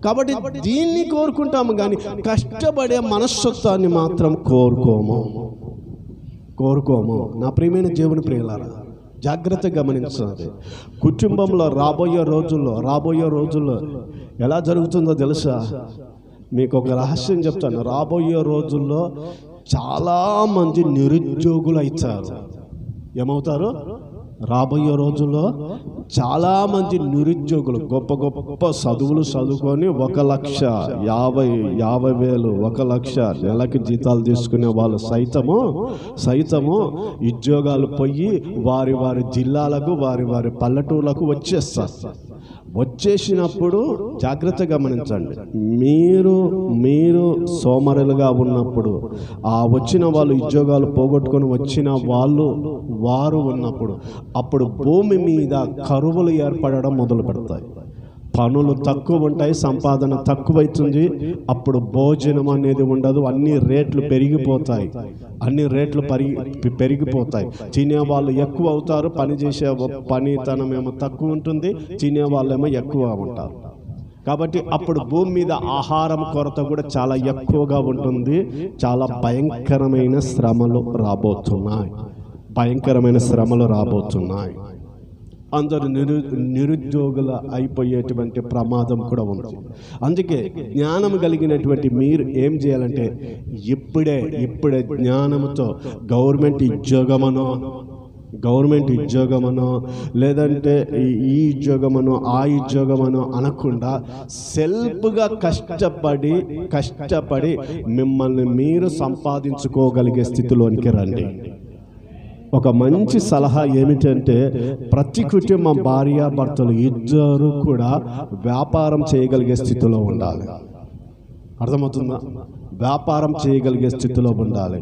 కాబట్టి దీన్ని కోరుకుంటాము, కానీ కష్టపడే మనస్తత్వాన్ని మాత్రం కోరుకోము. నా ప్రియమైన దేవుని ప్రియులారా, జాగ్రత్తగా గమనించాలి. కుటుంబంలో రాబోయే రోజుల్లో ఎలా జరుగుతుందో తెలుసా? మీకు ఒక రహస్యం చెప్తాను. రాబోయే రోజుల్లో చాలామంది నిరుద్యోగులు అవుతారు. ఏమవుతారు? రాబోయే రోజుల్లో చాలామంది నిరుద్యోగులు గొప్ప చదువులు చదువుకొని 1,50,000 1 లక్ష నెలకి జీతాలు తీసుకునే వాళ్ళు సైతము ఉద్యోగాలు పోయి వారి జిల్లాలకు వారి పల్లెటూర్లకు వచ్చేసినప్పుడు జాగ్రత్తగా గమనించండి. మీరు సోమరులుగా ఉన్నప్పుడు, ఆ వచ్చిన వాళ్ళు ఉద్యోగాలు పోగొట్టుకొని వచ్చిన వారు ఉన్నప్పుడు, అప్పుడు భూమి మీద కరువులు ఏర్పడడం మొదలు పెడతాయి. పనులు తక్కువ ఉంటాయి, సంపాదన తక్కువైతుంది, అప్పుడు భోజనం అనేది ఉండదు, అన్ని రేట్లు పెరిగిపోతాయి. తినేవాళ్ళు ఎక్కువ అవుతారు, పనిచేసే పనితనం ఏమో తక్కువ ఉంటుంది, తినేవాళ్ళేమో ఎక్కువ ఉంటారు. కాబట్టి అప్పుడు భూమి మీద ఆహారం కొరత కూడా చాలా ఎక్కువగా ఉంటుంది. చాలా భయంకరమైన శ్రమలు రాబోతున్నాయి. అందరూ నిరుద్యోగుల అయిపోయేటువంటి ప్రమాదం కూడా ఉంది. అందుకే జ్ఞానం కలిగినటువంటి మీరు ఏం చేయాలంటే ఇప్పుడే జ్ఞానంతో గవర్నమెంట్ ఉద్యోగమనో లేదంటే ఈ ఉద్యోగమనో ఆ ఉద్యోగమనో అనకుండా సెల్ఫ్గా కష్టపడి మిమ్మల్ని మీరు సంపాదించుకోగలిగే స్థితిలోనికి రండి. ఒక మంచి సలహా ఏమిటంటే ప్రతి కుటుంబం భార్యాభర్తలు ఇద్దరు కూడా వ్యాపారం చేయగలిగే స్థితిలో ఉండాలి. అర్థమవుతుందా? వ్యాపారం చేయగలిగే స్థితిలో ఉండాలి.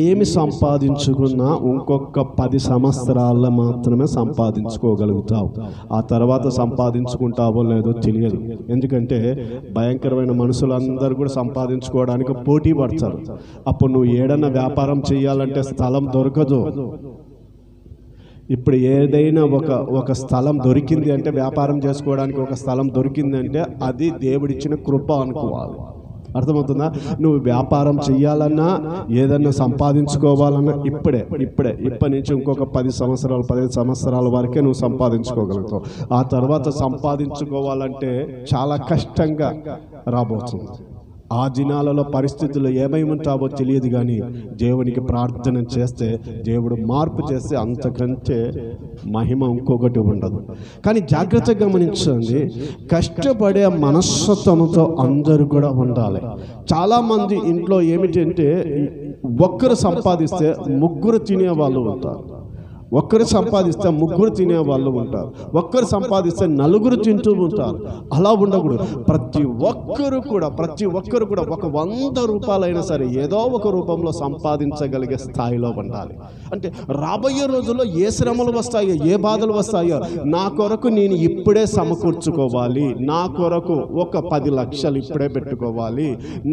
ఏమి సంపాదించుకున్నా ఇంకొక 10 సంవత్సరాల్లో మాత్రమే సంపాదించుకోగలుగుతావు. ఆ తర్వాత సంపాదించుకుంటావో లేదో తెలియదు. ఎందుకంటే భయంకరమైన మనుషులందరూ కూడా సంపాదించుకోవడానికి పోటీ పడతారు. అప్పుడు నువ్వు ఏడన్నా వ్యాపారం చేయాలంటే స్థలం దొరకదు. ఇప్పుడు ఏదైనా ఒక స్థలం దొరికింది అంటే, వ్యాపారం చేసుకోవడానికి ఒక స్థలం దొరికింది అంటే అది దేవుడిచ్చిన కృప అనుకోవాలి. అర్థమవుతుందా? నువ్వు వ్యాపారం చేయాలన్నా ఏదన్నా సంపాదించుకోవాలన్నా ఇప్పటి నుంచి ఇంకొక 15 సంవత్సరాల వరకే నువ్వు సంపాదించుకోగలుగుతావు. ఆ తర్వాత సంపాదించుకోవాలంటే చాలా కష్టంగా రాబోతుంది. ఆ దినాలలో పరిస్థితులు ఏమైంటావో తెలియదు, కానీ దేవునికి ప్రార్థన చేస్తే, దేవుడు మార్పు చేస్తే అంతకంటే మహిమ ఇంకొకటి ఉండదు. కానీ జాగ్రత్తగా గమనించండి, కష్టపడే మనస్తత్వంతో అందరూ కూడా ఉండాలి. చాలామంది ఇంట్లో ఏమిటంటే ఒక్కరు సంపాదిస్తే ముగ్గురు తినేవాళ్ళు ఉంటారు, ఒక్కరు సంపాదిస్తే ముగ్గురు తినేవాళ్ళు ఉంటారు, ఒక్కరు సంపాదిస్తే నలుగురు తింటూ ఉంటారు. అలా ఉండకూడదు. ప్రతి ఒక్కరు కూడా ఒక 100 రూపాయలైనా సరే ఏదో ఒక రూపంలో సంపాదించగలిగే స్థాయిలో ఉండాలి. అంటే రాబోయే రోజుల్లో ఏ శ్రమలు వస్తాయో, ఏ బాధలు వస్తాయో, నా కొరకు నేను ఇప్పుడే సమకూర్చుకోవాలి, నా కొరకు ఒక 10 లక్షలు ఇప్పుడే పెట్టుకోవాలి,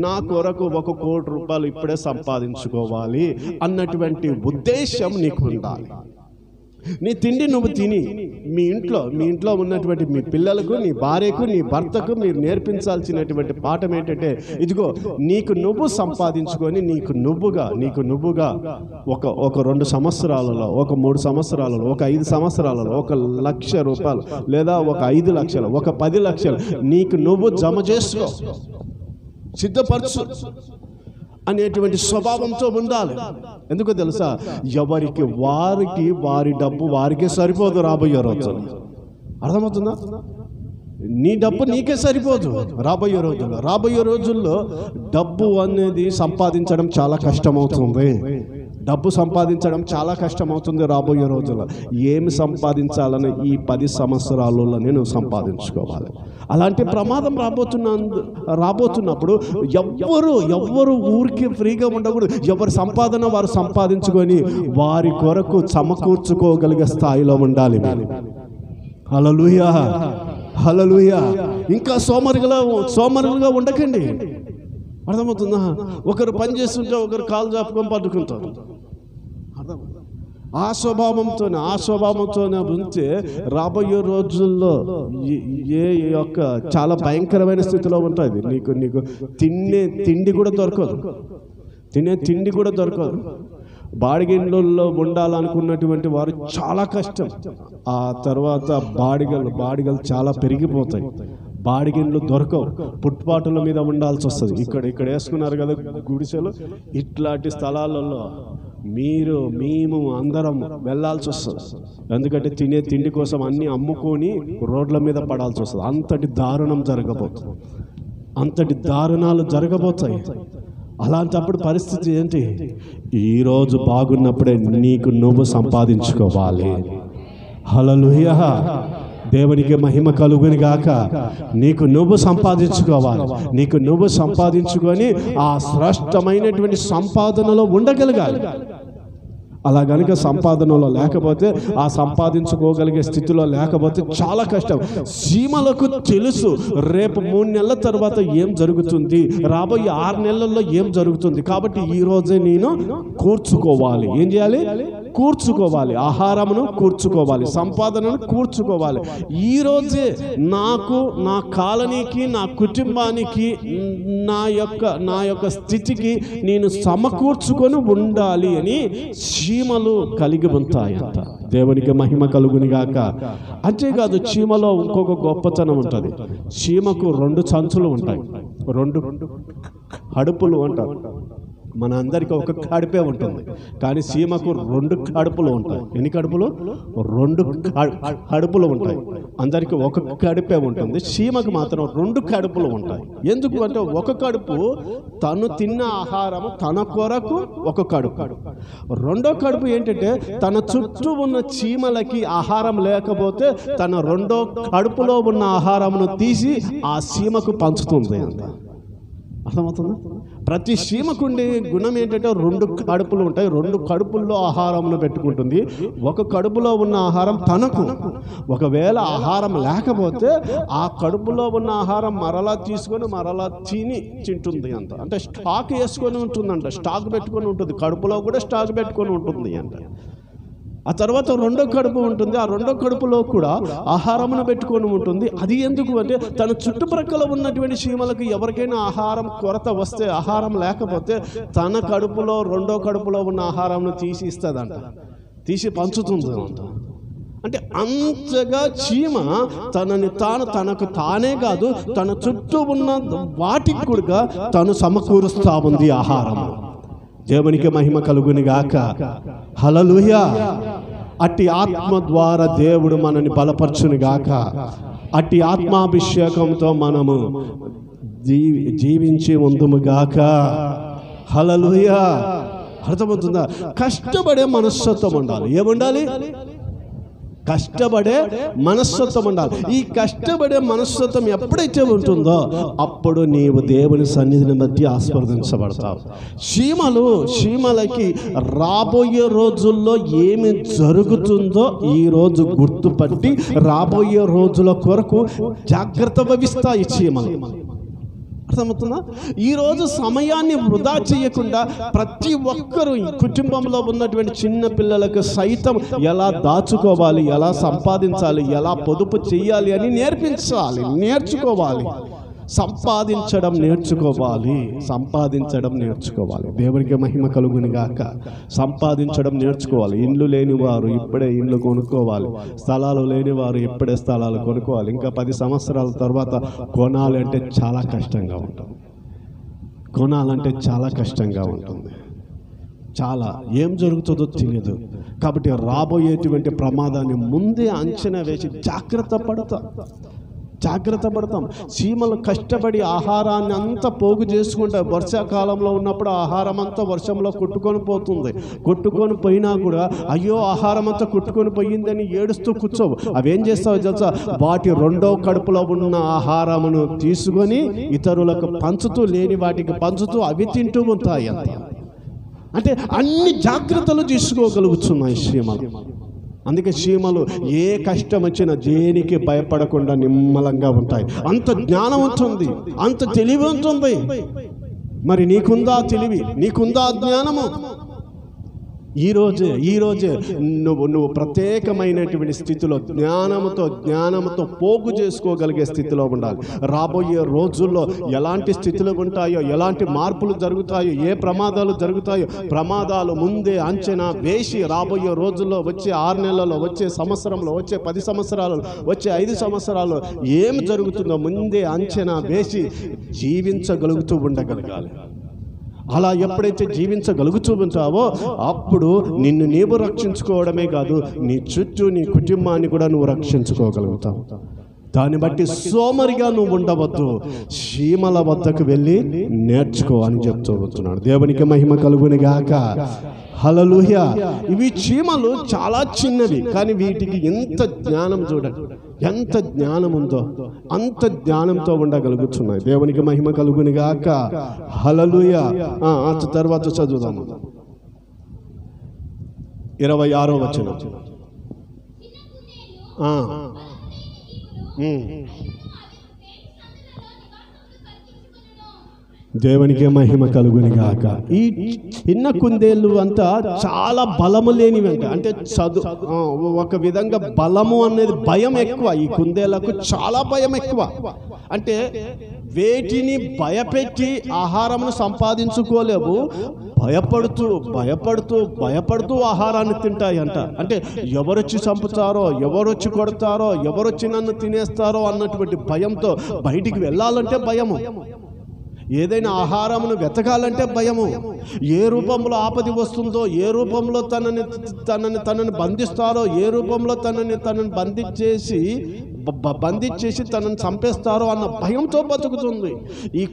నా కొరకు 1 కోటి రూపాయలు ఇప్పుడే సంపాదించుకోవాలి అన్నటువంటి ఉద్దేశం నీకు ఉండాలి. నీ తిండి నువ్వు తిని మీ ఇంట్లో ఉన్నటువంటి మీ పిల్లలకు, నీ భార్యకు, నీ భర్తకు మీరు నేర్పించాల్సినటువంటి పాఠం ఏంటంటే, ఇదిగో నీకు నువ్వు సంపాదించుకొని నీకు నువ్వుగా ఒక 2 సంవత్సరాలలో, ఒక 3 సంవత్సరాలలో, ఒక 5 సంవత్సరాలలో 1 లక్ష రూపాయలు లేదా ఒక 5 లక్షలు, ఒక 10 లక్షలు నీకు నువ్వు జమ చేసుకో, సిద్ధపరచు అనేటువంటి స్వభావంతో ఉండాలి. ఎందుకో తెలుసా? ఎవరికి వారి డబ్బు వారికే సరిపోదు రాబోయే రోజులు. అర్థమవుతుందా? నీ డబ్బు నీకే సరిపోదు రాబోయే రోజుల్లో డబ్బు అనేది సంపాదించడం చాలా కష్టమవుతుంది. రాబోయే రోజుల్లో ఏమి సంపాదించాలని ఈ 10 సంవత్సరాలలో నేను సంపాదించుకోవాలి. అలాంటి ప్రమాదం రాబోతున్నప్పుడు ఎవ్వరు ఊరికి ఫ్రీగా ఉండకూడదు. ఎవరి సంపాదన వారు సంపాదించుకొని వారి కొరకు సమకూర్చుకోగలిగే స్థాయిలో ఉండాలి. హల్లెలూయా. ఇంకా సోమరులుగా ఉండకండి. అర్థమవుతుందా? ఒకరు పని చేస్తుంటే ఒకరు కాలు జాపుకొని పట్టుకుంటారు. ఆ స్వభావంతోనే ఉంటే రాబోయే రోజుల్లో చాలా భయంకరమైన స్థితిలో ఉంటుంది. నీకు తిండి కూడా దొరకదు. బాడిగల్లో ఉండాలనుకున్నటువంటి వారు చాలా కష్టం. ఆ తర్వాత బాడిగలు చాలా పెరిగిపోతాయి. బాడిగలు దొరకవు. ఫుట్పాటుల మీద ఉండాల్సి వస్తుంది. ఇక్కడ వేసుకున్నారు కదా గుడిసెలు, ఇట్లాంటి స్థలాలలో మేము అందరం వెళ్ళాల్సి వస్తుంది. ఎందుకంటే తిండి కోసం అన్ని అమ్ముకొని రోడ్ల మీద పడాల్సి వస్తుంది. అంతటి దారుణాలు జరగబోతాయి. అలాంటప్పుడు పరిస్థితి ఏంటి? ఈరోజు బాగున్నప్పుడే నీకు నువ్వు సంపాదించుకోవాలి. హల్లెలూయా. దేవునికి మహిమ కలుగును గాక. నీకు నువ్వు సంపాదించుకొని ఆ శ్రేష్టమైనటువంటి సంపాదనలో ఉండగలగాలి. అలా కనుక సంపాదనలో లేకపోతే, ఆ సంపాదించుకోగలిగే స్థితిలో లేకపోతే చాలా కష్టం. సీమలకు తెలుసు రేపు 3 నెలల తర్వాత ఏం జరుగుతుంది, రాబోయే 6 నెలల్లో ఏం జరుగుతుంది. కాబట్టి ఈ రోజే నేను కూర్చుకోవాలి. ఏం చేయాలి? కూర్చుకోవాలి, ఆహారమును కూర్చుకోవాలి, సంపాదనను కూర్చుకోవాలి. ఈరోజే నాకు, నా కాలనీకి, నా కుటుంబానికి, నా యొక్క స్థితికి నేను సమకూర్చుకొని ఉండాలి అని చీమలు కలిగి ఉంటాయంట. దేవునికి మహిమ కలుగునిగాక. అంతేకాదు, చీమలో ఇంకొక గొప్పతనం ఉంటుంది. చీమకు 2 సంచులు ఉంటాయి, 2 కడుపులు అంటారు. మన అందరికీ ఒక కడుపే ఉంటుంది, కానీ చీమకు 2 కడుపులు ఉంటాయి. ఎన్ని కడుపులు? 2 కడుపులు ఉంటాయి. అందరికీ ఒక కడుపే ఉంటుంది, చీమకు మాత్రం 2 కడుపులు ఉంటాయి. ఎందుకు అంటే, ఒక కడుపు తను తిన్న ఆహారం తన కొరకు ఒక కడుపు, రెండో కడుపు ఏంటంటే తన చుట్టూ ఉన్న చీమలకి ఆహారం లేకపోతే తన 2వ కడుపులో ఉన్న ఆహారమును తీసి ఆ చీమకు పంచుతుంది అంట. అర్థమవుతుందా? ప్రతి చీమకుండే గుణం ఏంటంటే 2 కడుపులు ఉంటాయి, 2 కడుపుల్లో ఆహారమును పెట్టుకుంటుంది. ఒక కడుపులో ఉన్న ఆహారం తనకు, ఒకవేళ ఆహారం లేకపోతే ఆ కడుపులో ఉన్న ఆహారం మరలా తీసుకొని మరలా తింటుంది అంట. అంటే స్టాక్ వేసుకొని ఉంటుందంట, స్టాక్ పెట్టుకొని ఉంటుంది, కడుపులో కూడా స్టాక్ పెట్టుకొని ఉంటుంది అంట. ఆ తర్వాత 2వ కడుపు ఉంటుంది, ఆ 2వ కడుపులో కూడా ఆహారమును పెట్టుకొని ఉంటుంది. అది ఎందుకు అంటే, తన చుట్టుప్రక్కల ఉన్నటువంటి చీమలకు ఎవరికైనా ఆహారం కొరత వస్తే, ఆహారం లేకపోతే తన కడుపులో 2వ కడుపులో ఉన్న ఆహారంను తీసి ఇస్తుందంట, తీసి పంచుతుంది అంట. అంటే అంతగా చీమ తనకు తానే కాదు, తన చుట్టూ ఉన్న వాటికి కూడా తను సమకూరుస్తా ఉంది ఆహారము. దేవునికి మహిమ కలుగునిగాక. హల్లెలూయా. అట్టి ఆత్మ ద్వారా దేవుడు మనని బలపరచునుగాక. అట్టి ఆత్మాభిషేకంతో మనము జీవించి ఉందుముగాక. హల్లెలూయా. అర్థమవుతుందా? కష్టపడే మనస్తత్వం ఉండాలి. ఏముండాలి? కష్టపడే మనస్తత్వం ఉండాలి. ఈ కష్టపడే మనస్తత్వం ఎప్పుడైతే ఉంటుందో అప్పుడు నీవు దేవుని సన్నిధిని బట్టి ఆస్వాదించబడతావు. చీమలకి రాబోయే రోజుల్లో ఏమి జరుగుతుందో ఈ రోజు గుర్తుపట్టి రాబోయే రోజుల కొరకు జాగ్రత్త వహిస్తాయి చీమలు. అర్థమవుతుందా? ఈరోజు సమయాన్ని వృధా చేయకుండా ప్రతి ఒక్కరూ కుటుంబంలో ఉన్నటువంటి చిన్న పిల్లలకు సైతం ఎలా దాచుకోవాలి, ఎలా సంపాదించాలి, ఎలా పొదుపు చేయాలి అని నేర్చుకోవాలి. సంపాదించడం నేర్చుకోవాలి. దేవునికి మహిమ కలుగునిగాక. సంపాదించడం నేర్చుకోవాలి. ఇండ్లు లేని వారు ఇప్పుడే ఇండ్లు కొనుక్కోవాలి, స్థలాలు లేని వారు ఇప్పుడే స్థలాలు కొనుక్కోవాలి. ఇంకా 10 సంవత్సరాల తర్వాత కొనాలంటే చాలా కష్టంగా ఉంటుంది. చాలా ఏం జరుగుతుందో తెలియదు. కాబట్టి రాబోయేటువంటి ప్రమాదాన్ని ముందే అంచనా వేసి జాగ్రత్త పడతాం. చీమలు కష్టపడి ఆహారాన్ని అంతా పోగు చేసుకుంటాయి. వర్షాకాలంలో ఉన్నప్పుడు ఆహారం అంతా వర్షంలో కొట్టుకొని పోయినా కూడా అయ్యో ఆహారం అంతా కొట్టుకొని పోయిందని ఏడుస్తూ కూర్చోవు. అవేం చేస్తావు తెలుసా? వాటి 2వ కడుపులో ఉన్న ఆహారమును తీసుకొని ఇతరులకు పంచుతూ, లేని వాటికి పంచుతూ అవి తింటూ ఉంటాయి. అంటే అన్ని జాగ్రత్తలు తీసుకోగలుగుతున్నాయి చీమలు. అందుకే చీమలు ఏ కష్టం వచ్చినా దేనికి భయపడకుండా నిమ్మలంగా ఉంటాయి. అంత జ్ఞానం ఉంటుంది, అంత తెలివి ఉంటుంది. మరి నీకుందా తెలివి? నీకుందా జ్ఞానము? ఈ రోజే నువ్వు ప్రత్యేకమైనటువంటి స్థితిలో జ్ఞానముతో పోగు చేసుకోగలిగే స్థితిలో ఉండాలి. రాబోయే రోజుల్లో ఎలాంటి స్థితులు ఉంటాయో, ఎలాంటి మార్పులు జరుగుతాయో, ఏ ప్రమాదాలు జరుగుతాయో ప్రమాదాలు ముందే అంచనా వేసి రాబోయే రోజుల్లో వచ్చే 6 నెలల్లో, వచ్చే సంవత్సరంలో, వచ్చే 10 సంవత్సరాలు, వచ్చే 5 సంవత్సరాలు ఏం జరుగుతుందో ముందే అంచనా వేసి జీవించగలుగుతూ ఉండగలగాలి. అలా ఎప్పుడైతే జీవించగలుగుతూ ఉంటావో అప్పుడు నిన్ను నీవు రక్షించుకోవడమే కాదు, నీ చుట్టూ నీ కుటుంబాన్ని కూడా నువ్వు రక్షించుకోగలుగుతావు. దాన్ని బట్టి సోమరిగా నువ్వు ఉండవద్దు, చీమల వద్దకు వెళ్ళి నేర్చుకో అని చెప్తూ వస్తున్నాడు. దేవునికి మహిమ కలుగునిగాక. హల్లెలూయా. ఇవి చీమలు చాలా చిన్నవి, కానీ వీటికి ఎంత జ్ఞానం, చూడండి ఎంత జ్ఞానం ఉందో, అంత జ్ఞానంతో ఉండగలుగుతున్నాయి. దేవునికి మహిమ కలుగునిగాక. హల్లెలూయా. ఆ తర్వాత చదువుదాము 26వ వచనం. దేవునికి మహిమ కలుగుని గాక. ఈ చిన్న కుందేళ్ళు అంతా చాలా బలము లేనివి అంట. అంటే ఒక విధంగా బలము అనేది భయం ఎక్కువ. ఈ కుందేళ్లకు చాలా భయం ఎక్కువ. అంటే వేటిని భయపెట్టి ఆహారమును సంపాదించుకోలేవు, భయపడుతూ భయపడుతూ భయపడుతూ ఆహారాన్ని తింటాయి అంట. అంటే ఎవరొచ్చి చంపుతారో, ఎవరొచ్చి కొడతారో, ఎవరొచ్చి నన్ను తినేస్తారో అన్నటువంటి భయంతో బయటికి వెళ్ళాలంటే భయము, ఏదైనా ఆహారమును వెతకాలంటే భయము, ఏ రూపంలో ఆపద వస్తుందో, ఏ రూపంలో తనని బంధిస్తారో, ఏ రూపంలో తనని బంధించేసి తనని చంపేస్తారో అన్న భయంతో బతుకుతుంది. ఈ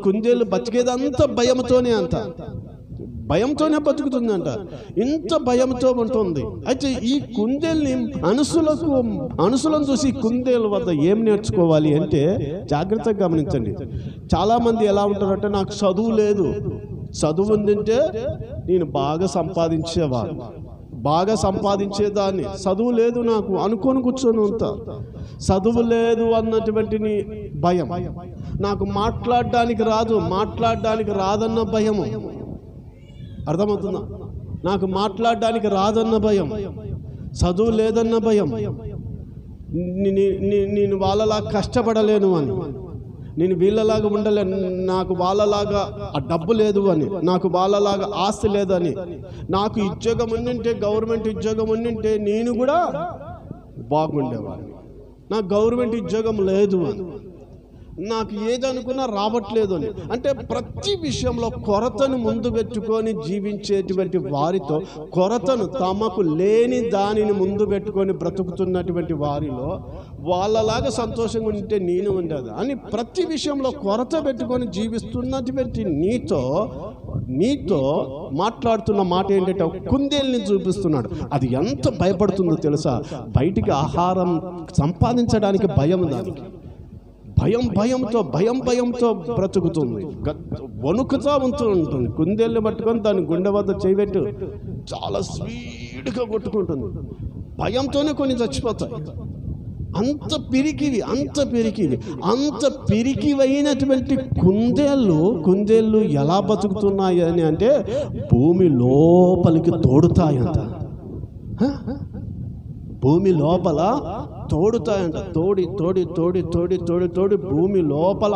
కుందేళ్ళు బతికేదంతా భయంతోనే భయంతోనే బతుకుతుందంట. ఇంత భయంతో ఉంటుంది. అయితే ఈ కుందేల్ని మనుషులను చూసి కుందేలు వద్ద ఏం నేర్చుకోవాలి అంటే జాగ్రత్తగా గమనించండి. చాలామంది ఎలా ఉంటారంటే, నాకు చదువు లేదు, చదువు ఉందంటే నేను బాగా సంపాదించేదాన్ని, చదువు లేదు నాకు అనుకొని కూర్చొని ఉంటా. చదువు లేదు అన్నటువంటి భయం, నాకు మాట్లాడడానికి రాదన్న భయము. అర్థమవుతుందా? నాకు మాట్లాడడానికి రాదన్న భయం, చదువు లేదన్న భయం, నేను వాళ్ళలా కష్టపడలేను అని, నేను వీళ్ళలాగా ఉండలేను, నాకు వాళ్ళలాగా డబ్బు లేదు అని, నాకు వాళ్ళలాగా ఆస్తి లేదని, నాకు ఉద్యోగం ఉండింటే, గవర్నమెంట్ ఉద్యోగం ఉండింటే నేను కూడా బాగుండేవాడిని, నాకు గవర్నమెంట్ ఉద్యోగం లేదు అని, నాకు ఏదనుకున్నా రావట్లేదు అని. అంటే ప్రతి విషయంలో కొరతను ముందు పెట్టుకొని జీవించేటువంటి వారితో, కొరతను తమకు లేని దానిని ముందు పెట్టుకొని బ్రతుకుతున్నటువంటి వారిలో వాళ్ళలాగా సంతోషంగా ఉంటే నేను ఉండదు అని ప్రతి విషయంలో కొరత పెట్టుకొని జీవిస్తున్నటువంటి నీతో మాట్లాడుతున్న మాట ఏంటంటే, కుందేల్ని చూపిస్తున్నాడు. అది ఎంత భయపడుతుందో తెలుసా? బయటికి ఆహారం సంపాదించడానికి భయం, దానికి భయంతో బ్రతుకుతుంది, వణుకుతా ఉంటుంది. కుందేళ్ళు పట్టుకొని దాని గుండె వద్ద చేయబెట్టు, చాలా స్పీడ్గా కొట్టుకుంటుంది. భయంతోనే కొన్ని చచ్చిపోతాయి. అంత పిరికివైనటువంటి కుందేళ్ళు ఎలా బతుకుతున్నాయి అని అంటే, భూమి లోపలికి తోడుతాయంట. భూమి లోపల తోడుతాయంట. తోడి భూమి లోపల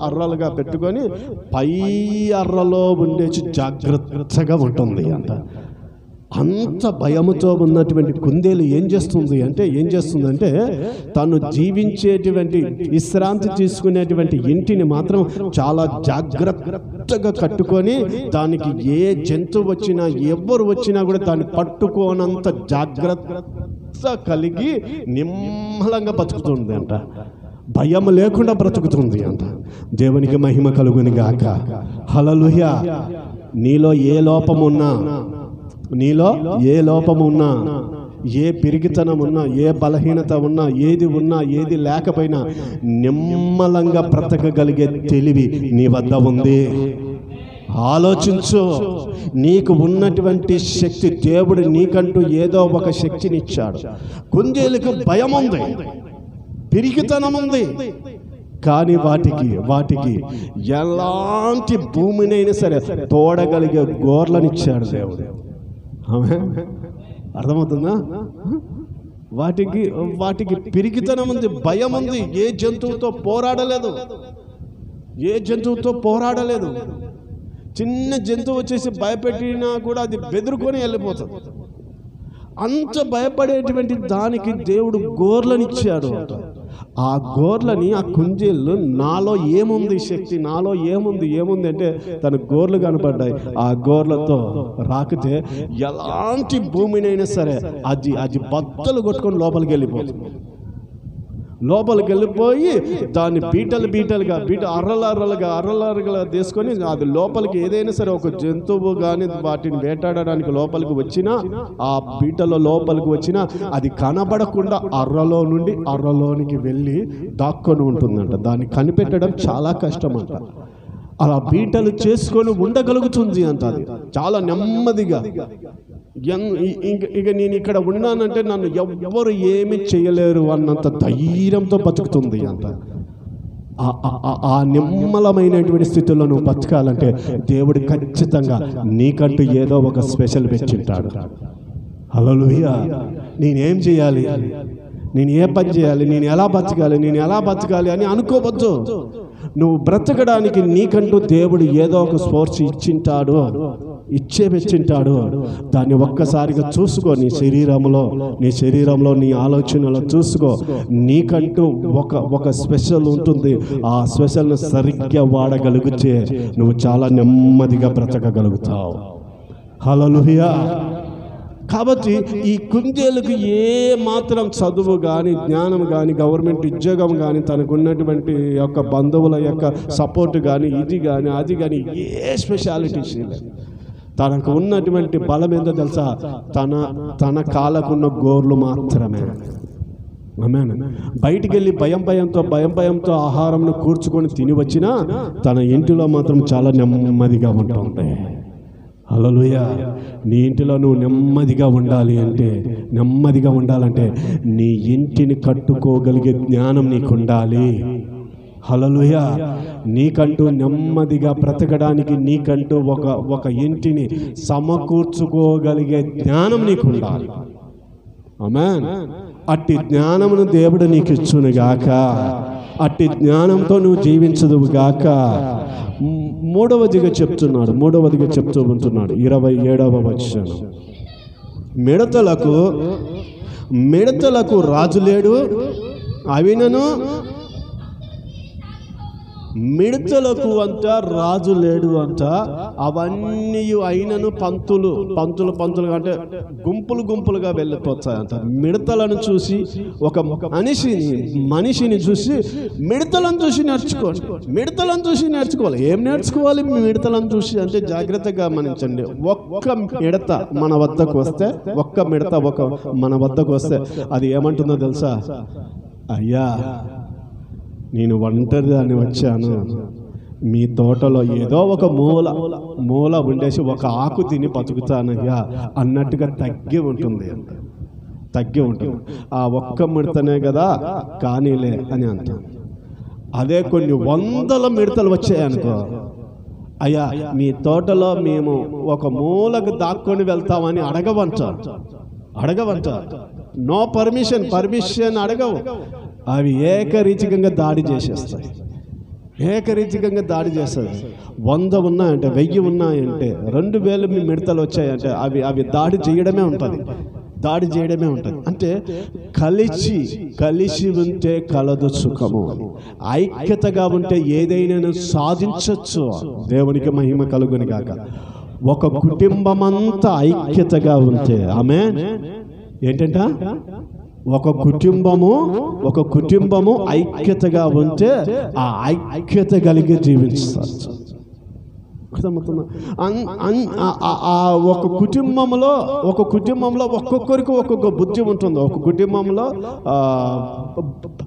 అర్రలుగా పెట్టుకొని పై అర్రలో ఉండేసి జాగ్రత్తగా ఉంటుంది అంట. అంత భయముతో ఉన్నటువంటి కుందేలు ఏం చేస్తుందంటే తను జీవించేటువంటి, విశ్రాంతి తీసుకునేటువంటి ఇంటిని మాత్రం చాలా జాగ్రత్తగా కట్టుకొని, దానికి ఏ జంతువు వచ్చినా, ఎవరు వచ్చినా కూడా దాన్ని పట్టుకోనంత జాగ్రత్త కలిగి నిమ్మలంగా బతుకుతుంది అంట. భయం లేకుండా బ్రతుకుతుంది అంట. దేవునికి మహిమ కలుగుని గాక. హల్లెలూయా. నీలో ఏ లోపం ఉన్నా, ఏ పిరిగితనం ఉన్నా, ఏ బలహీనత ఉన్నా, ఏది లేకపోయినా నిమ్మలంగా బ్రతకగలిగే తెలివి నీ వద్ద ఉంది. ఆలోచించు. నీకు ఉన్నటువంటి శక్తి, దేవుడు నీకంటూ ఏదో ఒక శక్తినిచ్చాడు. కుందేలుకు భయం ఉంది, పిరికితనం ఉంది, కానీ వాటికి ఎలాంటి భూమినైనా సరే తోడగలిగే గోర్లనిచ్చాడు దేవుడు. అర్థమవుతుందా? వాటికి పిరికితనం ఉంది, భయం ఉంది. ఏ జంతువుతో పోరాడలేదు. చిన్న జంతువు వచ్చేసి భయపెట్టినా కూడా అది బెదురుకొని వెళ్ళిపోతుంది. అంత భయపడేటువంటి దానికి దేవుడు గోర్లనిచ్చాడు. ఆ గోర్లని, ఆ కుందేళ్ళు, నాలో ఏముంది శక్తి, నాలో ఏముంది అంటే తన గోర్లు కనపడ్డాయి. ఆ గోర్లతో రాకితే ఎలాంటి భూమినైనా సరే అది బద్దలు కొట్టుకొని లోపలికి వెళ్ళిపోయి దాన్ని బీటలుగా అర్రలగా తీసుకొని, అది లోపలికి ఏదైనా సరే ఒక జంతువు కానీ వాటిని వేటాడడానికి లోపలికి వచ్చినా, ఆ బీటలో లోపలికి వచ్చినా అది కనబడకుండా అర్రలోనికి వెళ్ళి దాక్కొని ఉంటుందంట. దాన్ని కనిపెట్టడం చాలా కష్టం అంట. అలా బీటలు చేసుకొని ఉండగలుగుతుంది అంట. అది చాలా నెమ్మదిగా. ఇక నేను ఇక్కడ ఉన్నానంటే నన్ను ఎవ్వరు ఏమి చేయలేరు అన్నంత ధైర్యంతో బతుకుతుంది అంట. ఆ నిమ్మలమైనటువంటి స్థితిలో నువ్వు బతకాలంటే దేవుడు ఖచ్చితంగా నీకంటూ ఏదో ఒక స్పెషల్ పెట్టింటాడు. హల్లెలూయా. నేనేం చేయాలి, నేను ఏ పని చేయాలి, నేను ఎలా బతకాలి అని అనుకోవద్దు. నువ్వు బ్రతకడానికి నీకంటూ దేవుడు ఏదో ఒక సోర్స్ ఇచ్చింటాడు, పెట్టింటాడు. దాన్ని ఒక్కసారిగా చూసుకో. నీ శరీరంలో నీ ఆలోచనలో చూసుకో. నీకంటూ ఒక స్పెషల్ ఉంటుంది. ఆ స్పెషల్ను సరిగ్గా వాడగలిగితే నువ్వు చాలా నెమ్మదిగా బ్రతకగలుగుతావు. హల్లెలూయా. కాబట్టి ఈ కుందేలుకు ఏ మాత్రం చదువు కానీ, జ్ఞానం కానీ, గవర్నమెంట్ ఉద్యోగం కానీ, తనకు ఉన్నటువంటి యొక్క బంధువుల యొక్క సపోర్ట్ కానీ, ఇది కానీ అది కానీ ఏ స్పెషాలిటీస్ లేదు. తనకు ఉన్నటువంటి బలం ఏందో తెలుసా? తన కాళ్ళకున్న గోర్లు మాత్రమే. ఆమేన్. బయటికి వెళ్ళి భయంతో ఆహారంను కూర్చుకొని తిని వచ్చినా తన ఇంటిలో మాత్రం చాలా నెమ్మదిగా ఉంటుంది. హల్లెలూయా. నీ ఇంటిలో నువ్వు నెమ్మదిగా ఉండాలంటే నీ ఇంటిని కట్టుకోగలిగే జ్ఞానం నీకు ఉండాలి. హల్లెలూయా. నీకంటూ నెమ్మదిగా బ్రతకడానికి నీకంటూ ఒక ఇంటిని సమకూర్చుకోగలిగే జ్ఞానం నీకు ఉండాలి. ఆమేన్. అట్టి జ్ఞానమును దేవుడు నీకు ఇచ్చునుగాక. అట్టి జ్ఞానంతో నువ్వు జీవించదువుగాక. మూడవదిగా చెప్తూ ఉంటున్నాడు 27వ వచనం. మిడతలకు రాజు లేడు, అవినను మిడతలకు అంట రాజు లేడు అంట. అవన్నీ అయినను పంతులు అంటే గుంపులుగా వెళ్ళిపోతాయంట. మిడతలను చూసి ఒక మనిషిని చూసి మిడతలను చూసి నేర్చుకోవాలి. ఏం నేర్చుకోవాలి మిడతలను చూసి అంటే? జాగ్రత్తగా గమనించండి. ఒక్క మిడత మన వద్దకు వస్తే అది ఏమంటుందో తెలుసా? అయ్యా, నేను ఒంటరిదాన్ని వచ్చాను, మీ తోటలో ఏదో ఒక మూల ఉండేసి ఒక ఆకు తిని బతుకుతానయ్యా అన్నట్టుగా తగ్గి ఉంటుంది. ఆ ఒక్క మిడతనే కదా కానీలే అని అంటాను. అదే కొన్ని వందల మిడతలు వచ్చాయనుకో, అయ్యా మీ తోటలో మేము ఒక మూలకు దాక్కొని వెళ్తామని అడగవంట. No permission అడగవు. అవి ఏకరీతికంగా దాడి చేసేస్తాయి. 100 ఉన్నాయంటే, 1000 ఉన్నాయంటే, 2000 మిడతలు వచ్చాయంటే అవి దాడి చేయడమే ఉంటుంది. అంటే కలిసి ఉంటే కలదు సుఖము. ఐక్యతగా ఉంటే ఏదైనా సాధించవచ్చు. దేవునికి మహిమ కలుగును గాక. ఒక కుటుంబమంతా ఐక్యతగా ఉంటే, ఆమేన్. ఏంటంట? ఒక కుటుంబము ఐక్యతగా ఉంటే ఆ ఐక్యత కలిగి జీవిస్తారు. ఒక కుటుంబంలో ఒక్కొక్కరికి ఒక్కొక్క బుద్ధి ఉంటుంది. ఒక కుటుంబంలో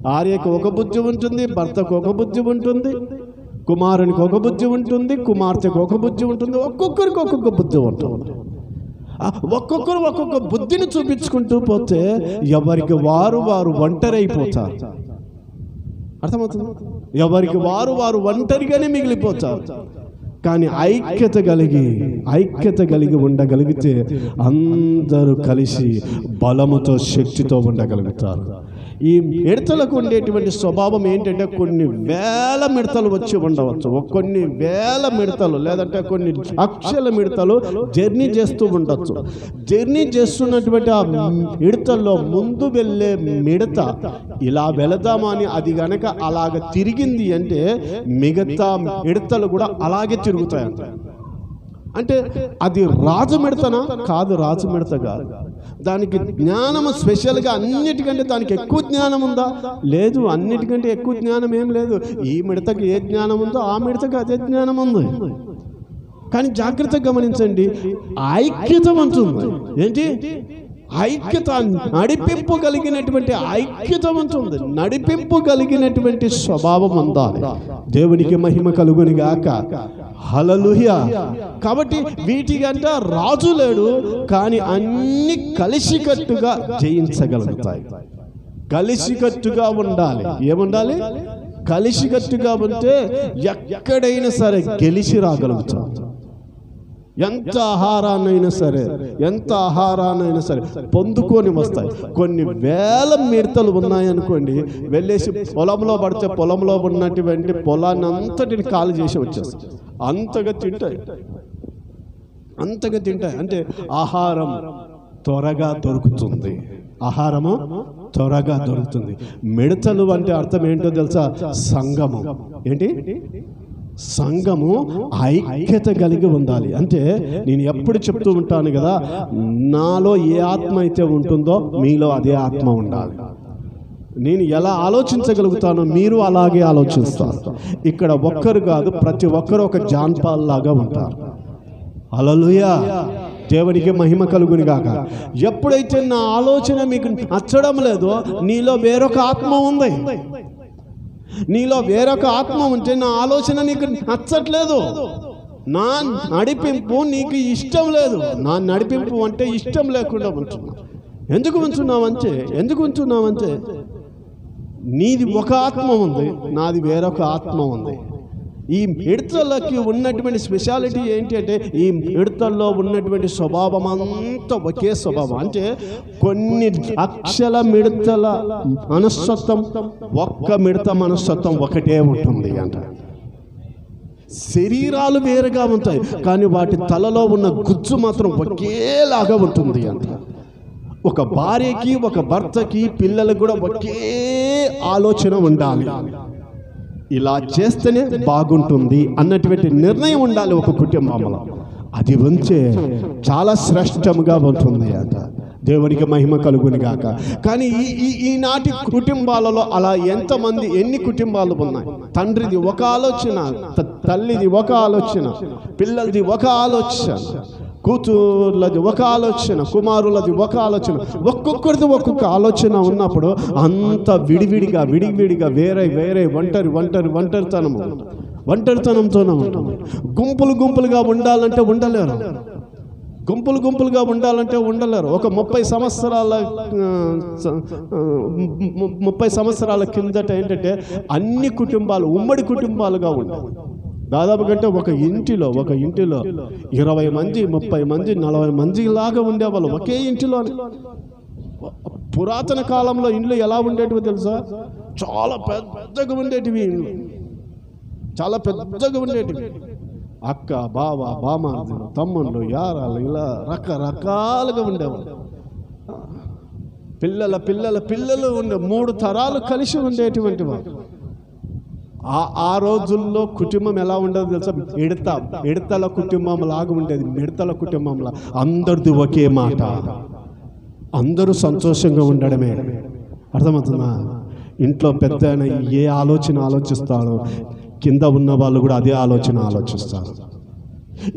భార్యకు ఒక బుద్ధి ఉంటుంది, భర్తకు ఒక బుద్ధి ఉంటుంది, కుమారునికి ఒక బుద్ధి ఉంటుంది, కుమార్తెకు ఒక బుద్ధి ఉంటుంది. ఒక్కొక్కరికి ఒక్కొక్క బుద్ధి ఉంటుంది. ఒక్కొక్కరు ఒక్కొక్క బుద్ధిని చూపించుకుంటూ పోతే ఎవరికి వారు ఒంటరైపోతారు. అర్థమవుతుంది? ఎవరికి వారు ఒంటరిగానే మిగిలిపోతారు. కానీ ఐక్యత కలిగి ఉండగలిగితే అందరూ కలిసి బలముతో శక్తితో ఉండగలుగుతారు. ఈ మిడతలకు ఉండేటువంటి స్వభావం ఏంటంటే కొన్ని వేల మిడతలు వచ్చి ఉండవచ్చు, కొన్ని వేల మిడతలు లేదంటే కొన్ని లక్షల మిడతలు జర్నీ చేస్తూ ఉండొచ్చు. జర్నీ చేస్తున్నటువంటి ఆ మిడతల్లో ముందు వెళ్ళే మిడత ఇలా వెళదామని అది గనక అలాగ తిరిగింది అంటే మిగతా మిడతలు కూడా అలాగే తిరుగుతాయంట. అంటే అది రాజు మిడతనా? కాదు, రాజు మిడత కాదు. దానికి జ్ఞానము స్పెషల్గా అన్నిటికంటే దానికి ఎక్కువ జ్ఞానం ఉందా? లేదు, అన్నిటికంటే ఎక్కువ జ్ఞానం ఏం లేదు. ఈ మిడతకి ఏ జ్ఞానం ఉందో ఆ మిడతకి అదే జ్ఞానం ఉంది. కానీ జాగ్రత్తగా గమనించండి, ఐక్యత ఉంటుంది. ఏంటి ఐక్యత? నడిపింపు కలిగినటువంటి ఐక్యత ఉంటుంది. నడిపింపు కలిగినటువంటి స్వభావం ఉండాలి. దేవునికి మహిమ కలుగును గాక. హల్లెలూయా. కాబట్టి వీటికంటే రాజు లేడు, కానీ అన్ని కలిసికట్టుగా జయించగలుగుతాయి. కలిసికట్టుగా ఉండాలి. ఏముండాలి? కలిసికట్టుగా ఉంటే ఎక్కడైనా సరే గెలిచి రాగలుగుతాం. ఎంత ఆహారాన్నైనా సరే పొందుకొని వస్తాయి. కొన్ని వేల మిడతలు ఉన్నాయనుకోండి, వెళ్ళేసి పొలంలో పడితే పొలంలో ఉన్నటువంటి పొలాన్ని అంతటిని ఖాళీ చేసి వచ్చేస్తాయి. అంతగా తింటాయి. అంటే ఆహారం త్వరగా దొరుకుతుంది. మిడతలు అంటే అర్థం ఏంటో తెలుసా? సంఘము. ఏంటి? సంఘము ఐక్యత కలిగి ఉండాలి. అంటే నేను ఎప్పుడు చెప్తూ ఉంటాను కదా, నాలో ఏ ఆత్మ అయితే ఉంటుందో మీలో అదే ఆత్మ ఉండాలి. నేను ఎలా ఆలోచించగలుగుతానో మీరు అలాగే ఆలోచిస్తారు. ఇక్కడ ఒక్కరు కాదు, ప్రతి ఒక్కరు ఒక జాన్ పాల్ లాగా ఉంటారు. హల్లెలూయా, దేవునికి మహిమ కలుగును గాక. ఎప్పుడైతే నా ఆలోచన మీకు నచ్చడం లేదో, నీలో వేరొక ఆత్మ ఉంది. నీలో వేరొక ఆత్మ ఉంటే నా ఆలోచన నీకు నచ్చట్లేదు, నా నడిపింపు నీకు ఇష్టం లేదు. నా నడిపింపు అంటే ఇష్టం లేకుండా ఉంటున్నావు. ఎందుకు ఉంటున్నావంటే నీది ఒక ఆత్మ ఉంది, నాది వేరొక ఆత్మ ఉంది. ఈ మిడతలకి ఉన్నటువంటి స్పెషాలిటీ ఏంటి అంటే, ఈ మిడతల్లో ఉన్నటువంటి స్వభావం అంతా ఒకే స్వభావం. అంటే కొన్ని లక్షల మిడతల మనస్తత్వం, ఒక్క మిడత మనస్తత్వం ఒకటే ఉంటుంది అంట. శరీరాలు వేరుగా ఉంటాయి, కానీ వాటి తలలో ఉన్న గుజ్జు మాత్రం ఒకేలాగా ఉంటుంది అంట. ఒక భార్యకి, ఒక భర్తకి, పిల్లలకు కూడా ఒకే ఆలోచన ఉండాలి. ఇలా చేస్తేనే బాగుంటుంది అన్నటువంటి నిర్ణయం ఉండాలి ఒక కుటుంబంలో. అది ఉంచే చాలా శ్రేష్టముగా ఉంటుంది అంట. దేవునికి మహిమ కలుగును గాక. కానీ ఈనాటి కుటుంబాలలో అలా ఎన్ని కుటుంబాలు ఉన్నాయి? తండ్రిది ఒక ఆలోచన, తల్లిది ఒక ఆలోచన, పిల్లలది ఒక ఆలోచన, కూతుర్లది ఒక ఆలోచన, కుమారులది ఒక ఆలోచన, ఒక్కొక్కరిది ఒక్కొక్క ఆలోచన ఉన్నప్పుడు అంత విడివిడిగా వేరే ఒంటరితనంతోనే ఉంటుంది. గుంపులుగా ఉండాలంటే ఉండలేరు. ఒక 30 సంవత్సరాల కిందట ఏంటంటే అన్ని కుటుంబాలు ఉమ్మడి కుటుంబాలుగా ఉండేవి. దాదాపు కంటే ఒక ఇంటిలో 20 మంది, 30 మంది, 40 మంది లాగా ఉండేవాళ్ళు ఒకే ఇంటిలో. పురాతన కాలంలో ఇండ్లు ఎలా ఉండేటివి తెలుసా? చాలా పెద్దగా ఉండేటివి ఇండ్లు, చాలా పెద్దగా ఉండేటివి. అక్క, బావ, బామార్దులు, తమ్ముళ్ళు, యారాలు, ఇలా రకరకాలుగా ఉండేవాళ్ళు. పిల్లలు ఉండే 3 తరాలు కలిసి ఉండేటువంటి వాళ్ళు. ఆ రోజుల్లో కుటుంబం ఎలా ఉండదు తెలుసా? మిడతల కుటుంబం లాగా ఉండేది. మిడతల కుటుంబంలో అందరిది ఒకే మాట, అందరూ సంతోషంగా ఉండడమే. అర్థమవుతుందా? ఇంట్లో పెద్ద ఏ ఆలోచన ఆలోచిస్తాడో కింద ఉన్న వాళ్ళు కూడా అదే ఆలోచన ఆలోచిస్తారు.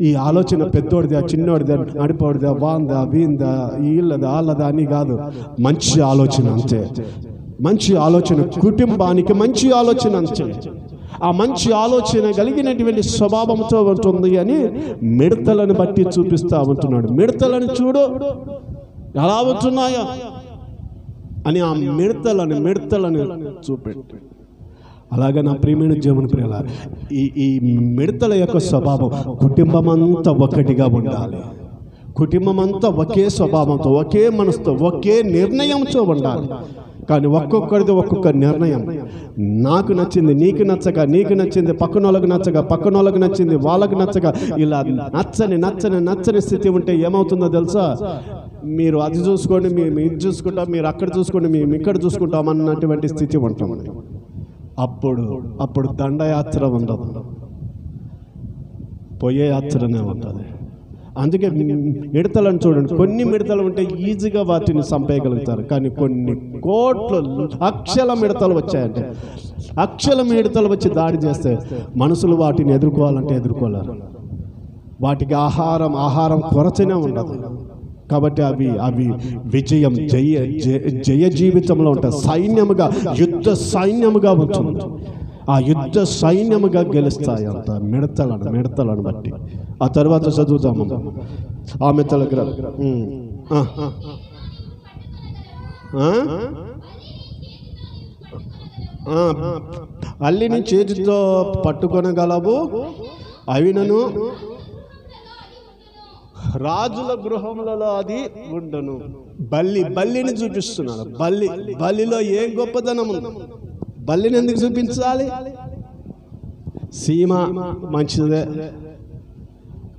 ఈ ఆలోచన పెద్దోడిదా, చిన్నోడిదా, నడిపోడిదా, వాందా, వీందా, వీళ్ళదా, వాళ్ళదా అని కాదు. మంచి ఆలోచన అంతే. మంచి ఆలోచన, కుటుంబానికి మంచి ఆలోచన అంతే. ఆ మంచి ఆలోచన కలిగినటువంటి స్వభావంతో ఉంటుంది అని మిడతలను బట్టి చూపిస్తా ఉంటున్నాడు. మిడతలను చూడు ఎలా ఉంటున్నాయో అని ఆ మిడతలను చూపెట్టు. అలాగే నా ప్రియమైన దేవుని ప్రియుల, ఈ మిడతల యొక్క స్వభావం కుటుంబం అంతా ఒకటిగా ఉండాలి. కుటుంబం అంతా ఒకే స్వభావంతో, ఒకే మనసుతో, ఒకే నిర్ణయంతో ఉండాలి. కానీ ఒక్కొక్కరిది ఒక్కొక్క నిర్ణయం. నాకు నచ్చింది నీకు నచ్చక, నీకు నచ్చింది పక్కనోళ్ళకి నచ్చక, పక్కనోళ్ళకి నచ్చింది వాళ్ళకి నచ్చక, ఇలా నచ్చని స్థితి ఉంటే ఏమవుతుందో తెలుసా? మీరు అది చూసుకోండి, మేము ఇది చూసుకుంటాం, మీరు అక్కడ చూసుకోండి, మేము ఇక్కడ చూసుకుంటాం అన్నటువంటి స్థితి ఉంటుంది. అప్పుడు దండయాత్ర ఉండదు, పోయే యాత్రనే ఉంటుంది. అందుకే మిడతలను చూడండి, కొన్ని మిడతలు ఉంటే ఈజీగా వాటిని చంపేయగలుగుతారు. కానీ కొన్ని కోట్లు, లక్షల మిడతలు వచ్చాయంటే, లక్షల మిడతలు వచ్చి దాడి చేస్తే మనుషులు వాటిని ఎదుర్కోవాలంటే ఎదుర్కోలేరు. వాటికి ఆహారం కొరతనే ఉండదు. కాబట్టి అవి విజయం, జయ జీవితంలో ఉంటాయి. యుద్ధ సైన్యముగా ఉంటుంది. ఆ యుద్ధ సైన్యముగా గెలుస్తాయి అంత మిడతలను బట్టి. ఆ తర్వాత చదువుతాము ఆమె తలగ్ర బల్లిని చేతితో పట్టుకొనగలవు, అవినను రాజుల గృహములలో అది ఉండను. బల్లిని చూపిస్తున్నాడు. బల్లిలో ఏ గొప్పతనం ఉంది? బల్లిని ఎందుకు చూపించాలి? సీమ మంచిదే,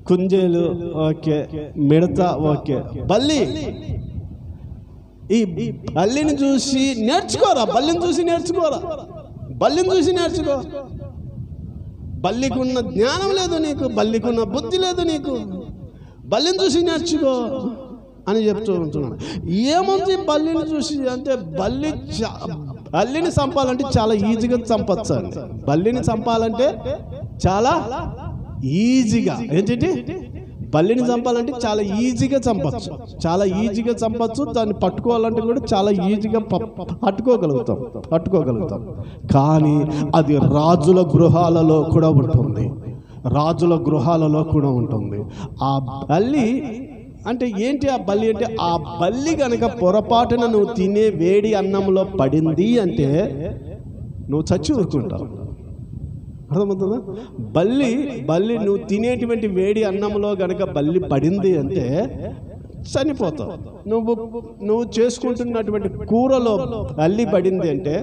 కుంజేలు ఓకే, మిడత ఓకే, బల్లి. ఈ బల్లిని చూసి నేర్చుకోరా, బల్లిని చూసి నేర్చుకోరా, బల్లిని చూసి నేర్చుకో. బల్లికున్న జ్ఞానం లేదు నీకు, బల్లికున్న బుద్ధి లేదు నీకు, బల్లిని చూసి నేర్చుకో అని చెప్తూ ఉంటున్నాను. ఏముంది బల్లిని చూసి అంటే, బల్లిని చంపాలంటే చాలా ఈజీగా చంపచ్చు అండి. బల్లిని చంపాలంటే చాలా ఈజీగా, ఏంటంటే బల్లిని చంపాలంటే చాలా ఈజీగా చంపచ్చు. దాన్ని పట్టుకోవాలంటే కూడా చాలా ఈజీగా పట్టుకోగలుగుతాం. కానీ అది రాజుల గృహాలలో కూడా ఉంటుంది. ఆ బల్లి అంటే ఏంటి? ఆ బల్లి అంటే, ఆ బల్లి కనుక పొరపాటున నువ్వు తినే వేడి అన్నంలో పడింది అంటే నువ్వు చచ్చి ఊరుకుంటావు. అర్థమవుతుందా? బల్లి నువ్వు తినేటువంటి వేడి అన్నంలో గనక బల్లి పడింది అంటే చనిపోతావు. నువ్వు చేసుకుంటున్నటువంటి కూరలో బల్లి పడింది అంటే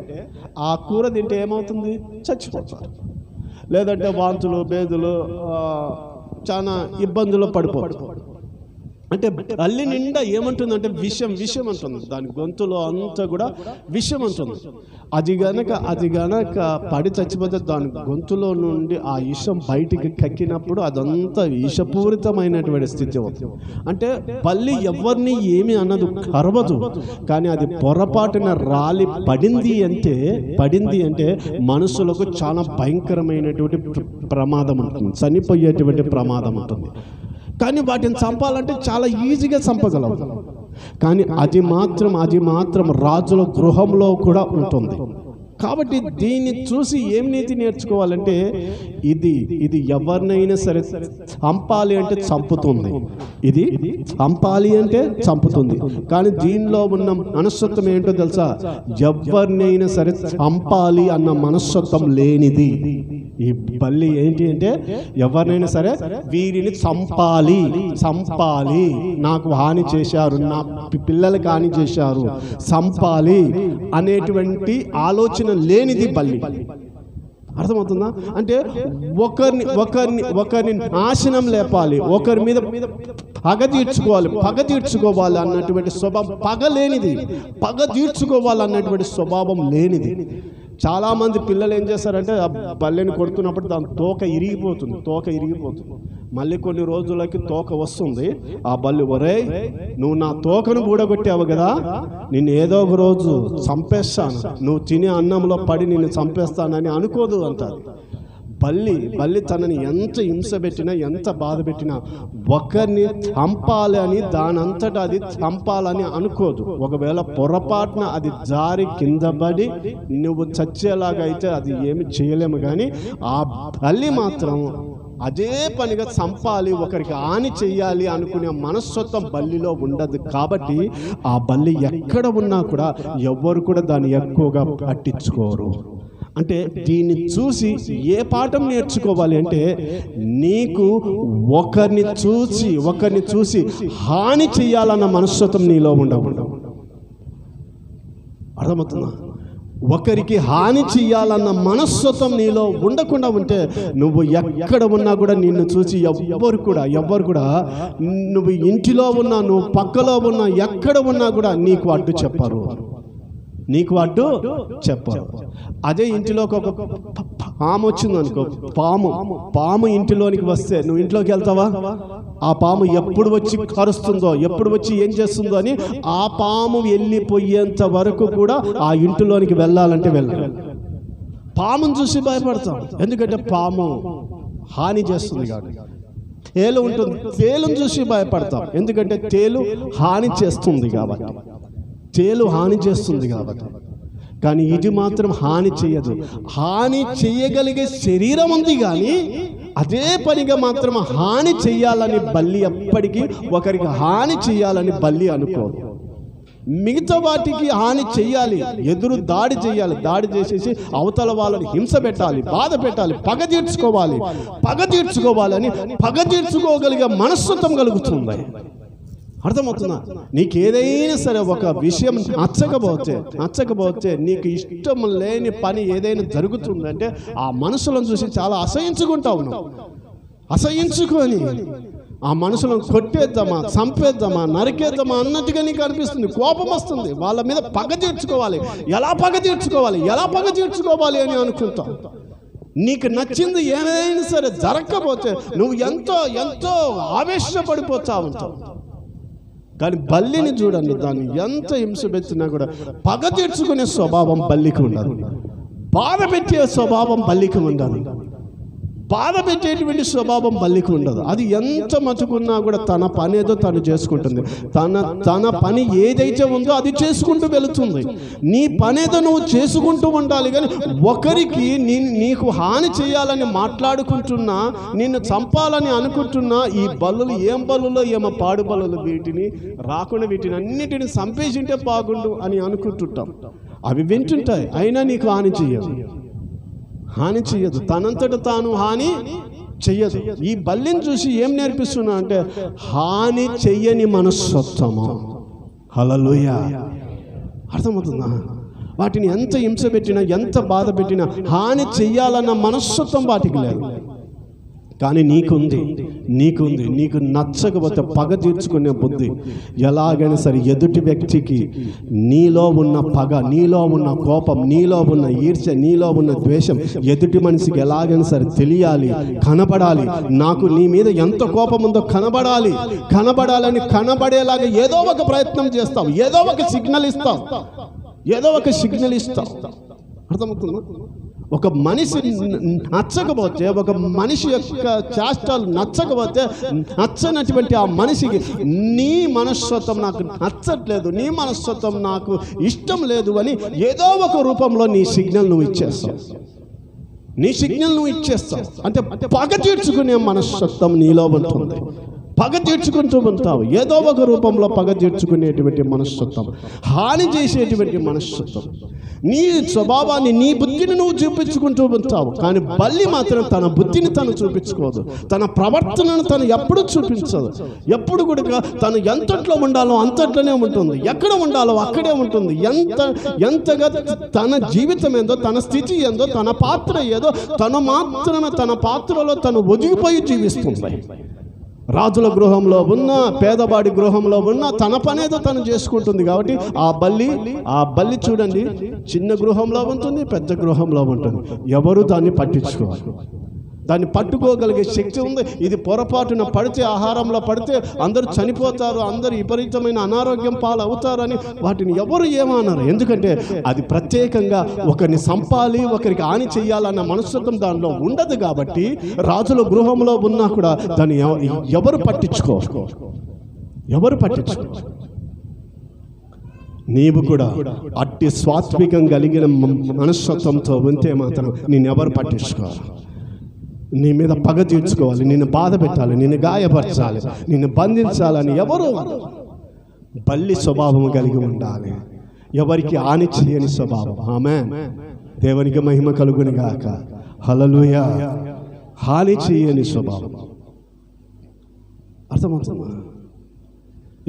ఆ కూర తింటే ఏమవుతుంది? చచ్చిపోతావు. లేదంటే వాంతులు, బేదులు, చాలా ఇబ్బందులు పడిపోతావు. అంటే బల్లి నిండా ఏమంటుందంటే విషం అంటుంది. దాని గొంతులో అంతా కూడా విషం ఉంటుంది. అది గనక పడి చచ్చిపోతే దాని గొంతులో నుండి ఆ విషం బయటికి కక్కినప్పుడు అదంతా విషపూరితమైనటువంటి స్థితి అవుతుంది. అంటే బల్లి ఎవరిని ఏమి అన్నది, కరవదు. కానీ అది పొరపాటున రాలి పడింది అంటే మనుషులకు చాలా భయంకరమైనటువంటి ప్రమాదం ఉంటుంది, చనిపోయేటువంటి ప్రమాదం ఉంటుంది. కానీ వాటిని చంపాలంటే చాలా ఈజీగా చంపగలవు. కానీ అది మాత్రం రాజుల గృహంలో కూడా ఉంటుంది. కాబట్టి దీన్ని చూసి ఏం నీతి నేర్చుకోవాలంటే, ఇది ఎవరినైనా సరే చంపాలి అంటే చంపుతుంది. కానీ దీనిలో ఉన్న మనస్తత్వం ఏంటో తెలుసా? ఎవరినైనా సరే చంపాలి అన్న మనస్తత్వం లేనిది ఈ బల్లి. ఏంటి అంటే, ఎవరినైనా సరే వీరిని చంపాలి, నాకు హాని చేశారు, నా పిల్లలకి హాని చేశారు, చంపాలి అనేటువంటి ఆలోచన లేనిది బల్లి. అర్థమవుతుందా? అంటే ఒకరిని నాశనం లేపాలి, ఒకరి మీద పగ తీర్చుకోవాలి అన్నటువంటి స్వభావం, పగ తీర్చుకోవాలి అన్నటువంటి స్వభావం లేనిది. చాలా మంది పిల్లలు ఏం చేస్తారంటే, ఆ బల్లెని కొడుతున్నప్పుడు దాని తోక ఇరిగిపోతుంది. మళ్ళీ కొన్ని రోజులకి తోక వస్తుంది. ఆ బల్లి, ఒరేయ్ నువ్వు నా తోకను ఊడగొట్టావు కదా, నిన్ను ఏదో ఒక రోజు చంపేస్తాను, నువ్వు తినే అన్నంలో పడి నిన్ను చంపేస్తానని అనుకోదు అంటారు. బల్లి తనని ఎంత హింస పెట్టినా, ఎంత బాధ పెట్టినా ఒకరిని చంపాలి అని దానంతటా అది చంపాలని అనుకోదు. ఒకవేళ పొరపాటున అది జారి కింద పడి నువ్వు చచ్చేలాగా అయితే అది ఏమి చేయలేము. కానీ ఆ బల్లి మాత్రం అదే పనిగా చంపాలి, ఒకరికి హాని చెయ్యాలి అనుకునే మనస్తత్వం బల్లిలో ఉండదు. కాబట్టి ఆ బల్లి ఎక్కడ ఉన్నా కూడా ఎవరు కూడా దాన్ని ఎక్కువగా పట్టించుకోరు. అంటే దీన్ని చూసి ఏ పాఠం నేర్చుకోవాలి అంటే, నీకు ఒకరిని చూసి హాని చెయ్యాలన్న మనస్తత్వం నీలో ఉండకూడదు. అర్థమవుతుందా? ఒకరికి హాని చెయ్యాలన్న మనస్తత్వం నీలో ఉండకుండా ఉంటే, నువ్వు ఎక్కడ ఉన్నా కూడా నిన్ను చూసి ఎవ్వరు కూడా నువ్వు ఇంటిలో ఉన్నా, నువ్వు పక్కలో ఉన్నా, ఎక్కడ ఉన్నా కూడా నీకు అడ్డు చెప్పరు. అదే ఇంటిలోకి ఒక పాము వచ్చింది అనుకో, పాము ఇంటిలోనికి వస్తే నువ్వు ఇంట్లోకి వెళ్తావా? ఆ పాము ఎప్పుడు వచ్చి కరుస్తుందో, ఎప్పుడు వచ్చి ఏం చేస్తుందో అని ఆ పాము వెళ్ళిపోయేంత వరకు కూడా ఆ ఇంటిలోనికి వెళ్ళాలంటే వెళ్ళాలి. పామును చూసి భయపడతాం, ఎందుకంటే పాము హాని చేస్తుంది కాబట్టి. తేలు ఉంటుంది, తేలును చూసి భయపడతాం, ఎందుకంటే తేలు హాని చేస్తుంది కాబట్టి. కానీ ఇది మాత్రం హాని చేయదు. హాని చేయగలిగే శరీరం ఉంది, కానీ అదే పనిగా మాత్రం హాని చెయ్యాలని బల్లి ఎప్పటికీ ఒకరికి హాని చెయ్యాలని బల్లి అనుకోదు. మిగతా వాటికి హాని చెయ్యాలి, ఎదురు దాడి చేయాలి, దాడి చేసేసి అవతల వాళ్ళని హింస పెట్టాలి, బాధ పెట్టాలి, పగ తీర్చుకోవాలని పగ తీర్చుకోగలిగే మనస్తత్వం కలుగుతుంది. అర్థమవుతుందా? నీకు ఏదైనా సరే ఒక విషయం నచ్చకపోతే నీకు ఇష్టం లేని పని ఏదైనా జరుగుతుందంటే ఆ మనసులను చూసి చాలా అసహించుకుంటావు. అసహించుకొని ఆ మనసులను కొట్టేద్దామా, చంపేద్దామా, నరికేద్దామా అన్నట్టుగా నీకు అనిపిస్తుంది. కోపం వస్తుంది. వాళ్ళ మీద పగ తీర్చుకోవాలి, ఎలా పగ తీర్చుకోవాలి అని అనుకుంటావు. నీకు నచ్చింది ఏదైనా సరే జరగకపోతే నువ్వు ఎంతో ఆవేశపడిపోతా ఉంటావు. కానీ బల్లిని చూడండి, దాన్ని ఎంత హింస పెట్టినా కూడా పగ తీర్చుకునే స్వభావం బల్లికి ఉండదు. బాధ పెట్టే స్వభావం బల్లికి ఉండదు. బాధ పెట్టేటువంటి స్వభావం బల్లికి ఉండదు. అది ఎంత మతుకున్నా కూడా తన పని ఏదో తను చేసుకుంటుంది. తన పని ఏదైతే ఉందో అది చేసుకుంటూ వెళుతుంది. నీ పని ఏదో నువ్వు చేసుకుంటూ ఉండాలి. కానీ ఒకరికి నీకు హాని చేయాలని మాట్లాడుకుంటున్నా, నిన్ను చంపాలని అనుకుంటున్నా, ఈ బల్లులు ఏం బల్లులో ఏమో పాడు బల్లులు, వీటిని అన్నిటిని చంపేసింటే బాగుండు అని అనుకుంటుంటాం. అవి వింటుంటాయి, అయినా నీకు హాని చెయ్యదు. తనంతట తాను హాని చెయ్యదు. ఈ బల్లిని చూసి ఏం నేర్పిస్తున్నా అంటే హాని చెయ్యని మనస్తత్వము. హల్లెలూయా. అర్థమవుతుందా? వాటిని ఎంత హింస పెట్టినా, ఎంత బాధ పెట్టినా హాని చెయ్యాలన్న మనస్తత్వం వాటికి లేదు. కానీ నీకు నచ్చకపోతే పగ తీర్చుకునే బుద్ధి. ఎలాగైనా సరే ఎదుటి వ్యక్తికి నీలో ఉన్న పగ, నీలో ఉన్న కోపం, నీలో ఉన్న ఈర్ష్య, నీలో ఉన్న ద్వేషం ఎదుటి మనిషికి ఎలాగైనా సరే తెలియాలి, కనబడాలి. నాకు నీ మీద ఎంత కోపం ఉందో కనబడాలని కనబడేలాగా ఏదో ఒక ప్రయత్నం చేస్తావు, ఏదో ఒక సిగ్నల్ ఇస్తావు. అర్థమవుతుందా? ఒక మనిషి నచ్చకపోతే, ఒక మనిషి యొక్క చేష్టలు నచ్చకపోతే, నచ్చనటువంటి ఆ మనిషికి నీ మనస్తత్వం నాకు నచ్చట్లేదు, నీ మనస్తత్వం నాకు ఇష్టం లేదు అని ఏదో ఒక రూపంలో నీ సిగ్నల్ నువ్వు ఇచ్చేస్తావు. అంటే పగ తీర్చుకునే మనస్తత్వం నీలో ఉంటుంది. పగ తీర్చుకుంటూ ఉంటావు. ఏదో ఒక రూపంలో పగ తీర్చుకునేటువంటి మనస్తత్వం, హాని చేసేటువంటి మనస్తత్వం. నీ స్వభావాన్ని, నీ బుద్ధిని నువ్వు చూపించుకుంటూ ఉంటావు. కానీ బల్లి మాత్రం తన బుద్ధిని తను చూపించుకోదు. తన ప్రవర్తనను తను ఎప్పుడు చూపించదు. ఎప్పుడు కూడా తను ఎంతట్లో ఉండాలో అంతట్లోనే ఉంటుంది. ఎక్కడ ఉండాలో అక్కడే ఉంటుంది. ఎంతగా తన జీవితం ఏందో, తన స్థితి ఏందో, తన పాత్ర ఏదో తను మాత్రమే తన పాత్రలో తను ఒదిగిపోయి జీవిస్తుంది. రాజుల గృహంలో ఉన్న, పేదవాడి గృహంలో ఉన్న తన పనేదో తను చేసుకుంటుంది. కాబట్టి ఆ బల్లి చూడండి, చిన్న గృహంలో ఉంటుంది, పెద్ద గృహంలో ఉంటుంది. ఎవరు దాన్ని పట్టించుకోవాలి. దాన్ని పట్టుకోగలిగే శక్తి ఉంది. ఇది పొరపాటున పడితే, ఆహారంలో పడితే అందరూ చనిపోతారు, అందరూ విపరీతమైన అనారోగ్యం పాలవుతారని వాటిని ఎవరు ఏమన్నారు. ఎందుకంటే అది ప్రత్యేకంగా ఒకరిని చంపాలి, ఒకరికి హాని చెయ్యాలన్న మనస్తత్వం దానిలో ఉండదు. కాబట్టి రాజుల గృహంలో ఉన్నా కూడా దాన్ని ఎవరు పట్టించుకో. నీవు కూడా అట్టి సాత్వికం కలిగిన మనస్తత్వంతో ఉంటే మాత్రం నిన్నెవరు పట్టించుకోవాలి. నీ మీద పగ తీర్చుకోవాలి, నిన్ను బాధ పెట్టాలి, నిన్ను గాయపరచాలి, నిన్ను బంధించాలని ఎవరు బల్లి స్వభావం కలిగి ఉండాలి. ఎవరికి హాని చేయని స్వభావం. ఆమేన్. దేవునికి మహిమ కలుగును గాక. హల్లెలూయా. హాని చేయని స్వభావం. అర్థమవుతుందా?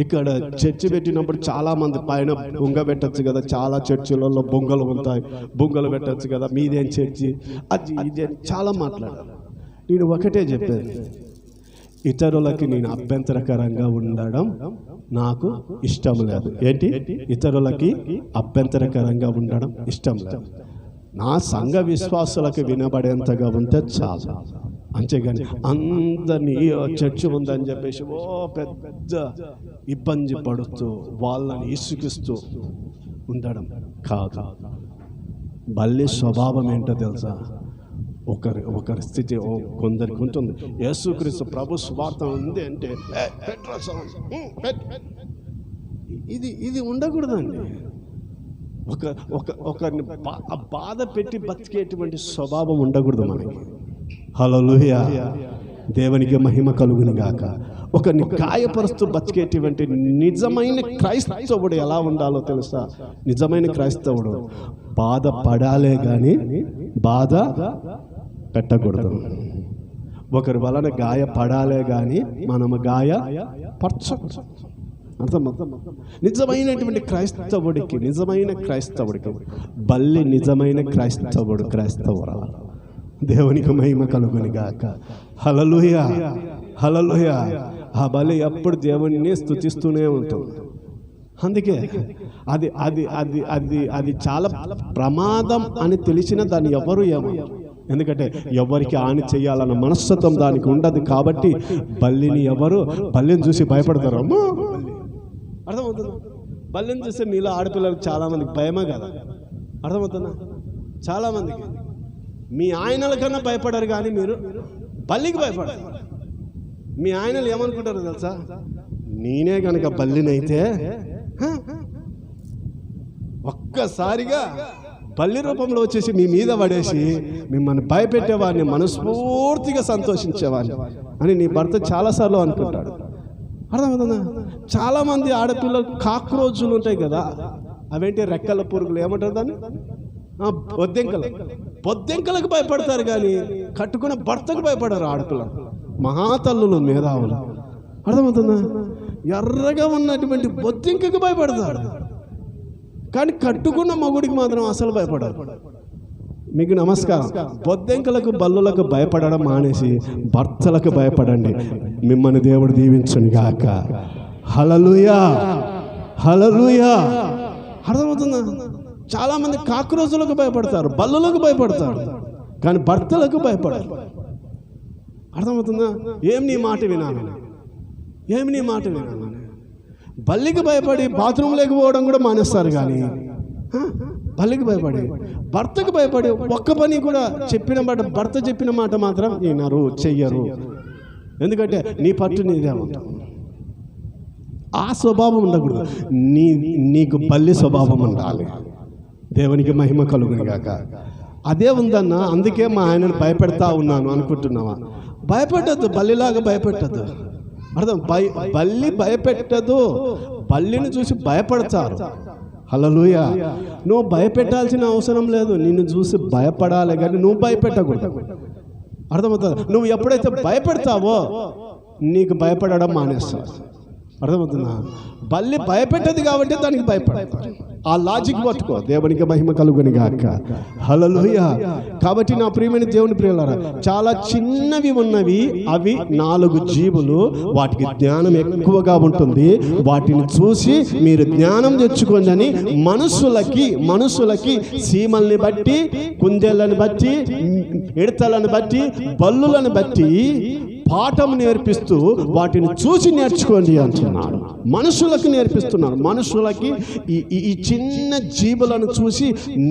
ఇక్కడ చర్చి పెట్టినప్పుడు చాలా మంది పైన బొంగ పెట్టచ్చు కదా, చాలా చర్చిలలో బొంగలు ఉంటాయి, బొంగలు పెట్టచ్చు కదా, మీదేం చర్చి అది ఇది చాలా మాట్లాడారు. నేను ఒకటే చెప్పాను, ఇతరులకి నేను అభ్యంతరకరంగా ఉండడం నాకు ఇష్టం లేదు. ఏంటి? ఇతరులకి అభ్యంతరకరంగా ఉండడం ఇష్టం లేదు. నా సంఘ విశ్వాసులకు వినబడేంతగా ఉంటే చాలు. అంతేగాని అందరినీ చర్చి ఉందని చెప్పేసి పెద్ద ఇబ్బంది పడుతూ వాళ్ళని ఇసుకిస్తూ ఉండడం కాదు. బల్లి స్వభావం ఏంటో తెలుసా? ఒకరి స్థితి కొందరికి ఉంటుంది. యేసుక్రీస్తు ప్రభు సువార్త ఉంది అంటే ఇది ఉండకూడదండి. ఒకరిని బాధ పెట్టి బతికేటువంటి స్వభావం ఉండకూడదు మనకి. హల్లెలూయా. దేవునికి మహిమ కలుగును గాక. ఒకరిని గాయపరుస్తూ బతికేటువంటి నిజమైన క్రైస్తవుడు ఎలా ఉండాలో తెలుసా? నిజమైన క్రైస్తవుడు బాధపడాలే కానీ బాధ పెట్టకూడదు. ఒకరి వలన గాయపడాలే కానీ మనము గాయపరచకూడదు. అర్థం. నిజమైనటువంటి క్రైస్తవుడికి బల్లి నిజమైన క్రైస్తవురాలు. దేవునికి మహిమ కలుగును గాక. హల్లెలూయా, హల్లెలూయా. ఆ బలి ఎప్పుడు దేవుణ్ణి స్తుతిస్తూనే ఉంటుంది. అందుకే అది అది అది అది అది చాలా ప్రమాదం అని తెలిసిన దాన్ని ఎవరు ఎందుకంటే ఎవరికి హాని చేయాలన్న మనస్తత్వం దానికి ఉండదు. కాబట్టి బల్లిని చూసి భయపడతారు. అమ్మో, అర్థమవుతుందా? బల్లిని చూస్తే మీలో ఆడపిల్లలకు చాలామందికి భయమే కదా. అర్థమవుతుందా? చాలామందికి మీ ఆయనల కన్నా భయపడరు, కానీ మీరు బల్లికి భయపడరు. మీ ఆయనలు ఏమనుకుంటారు తెలుసా? నేనే కనుక బల్లినైతే ఒక్కసారిగా బల్లి రూపంలో వచ్చేసి మీ మీద పడేసి మిమ్మల్ని భయపెట్టేవాడిని, మనస్ఫూర్తిగా సంతోషించేవాడిని అని నీ భర్త చాలాసార్లు అనుకుంటాడు. అర్థమవుతుందా? చాలామంది ఆడపిల్లలు కాక్రోచులు ఉంటాయి కదా, అవేంటి రెక్కల పురుగులు, ఏమంటారు దాన్ని? బొద్దెంకలకు భయపడతారు, కానీ కట్టుకున్న భర్తకు భయపడరు ఆడపిల్లలు. మహాతల్లులు, మేధావులు. అర్థమవుతుందా? ఎర్రగా ఉన్నటువంటి బొద్దెంకకు భయపడతారు, కానీ కట్టుకున్న మొగుడికి మాత్రం అసలు భయపడరు. మీకు నమస్కారం. బొద్దెంకలకు బల్లులకు భయపడడం మానేసి భర్తలకు భయపడండి. మిమ్మల్ని దేవుడు దీవించును గాక. హల్లెలూయా, హల్లెలూయా. అర్థమవుతుందా? చాలామంది కాక్రోచులకు భయపడతారు, బల్లులకు భయపడతారు, కానీ భర్తలకు భయపడరు. అర్థమవుతుందా? ఏం నీ మాట వినాలని, బల్లికి భయపడి బాత్రూమ్ లేకపోవడం కూడా మానేస్తారు, కానీ బల్లికి భయపడి భర్తకు భయపడి ఒక్క పని కూడా భర్త చెప్పిన మాట మాత్రం వినరు, చెయ్యరు. ఎందుకంటే నీ పట్టు నీదే ఉంటుంది. ఆ స్వభావం ఉండకూడదు. నీకు బల్లి స్వభావం ఉండాలి. దేవునికి మహిమ కలుగును గాక. అదే ఉందన్నా, అందుకే మా ఆయనను భయపెడతా ఉన్నాను అనుకుంటున్నావా? భయపెట్టద్దు, బల్లిలాగా భయపెట్టద్దు. అర్థం? బల్లి భయపెట్టదు, బల్లిని చూసి భయపడతారు. హల్లెలూయా. నువ్వు భయపెట్టాల్సిన అవసరం లేదు, నిన్ను చూసి భయపడాలి, కానీ నువ్వు భయపెట్టకూడదు. అర్థమవుతుంది? నువ్వు ఎప్పుడైతే భయపెడతావో నీకు భయపడడం మానేస్తావు. అర్థమవుతుందా? బల్లి భయపెట్టదు కాబట్టి దానికి భయపడతారు. ఆ లాజిక్ పట్టుకో. దేవునికి మహిమ కలుగును గాక. హల్లెలూయా. కాబట్టి నా ప్రియమైన దేవుని ప్రియులారా, చాలా చిన్నవి ఉన్నవి, అవి 4 జీవులు. వాటికి జ్ఞానం ఎక్కువగా ఉంటుంది. వాటిని చూసి మీరు జ్ఞానం తెచ్చుకోండి అని మనుషులకి సీమల్ని బట్టి, కుందేళ్ళని బట్టి, ఎడతలను బట్టి, బల్లులను బట్టి పాఠం నేర్పిస్తూ వాటిని చూసి నేర్చుకోండి అంటున్నాడు. మనుషులకు నేర్పిస్తున్నాడు. మనుషులకి ఈ చిన్న జీవులను చూసి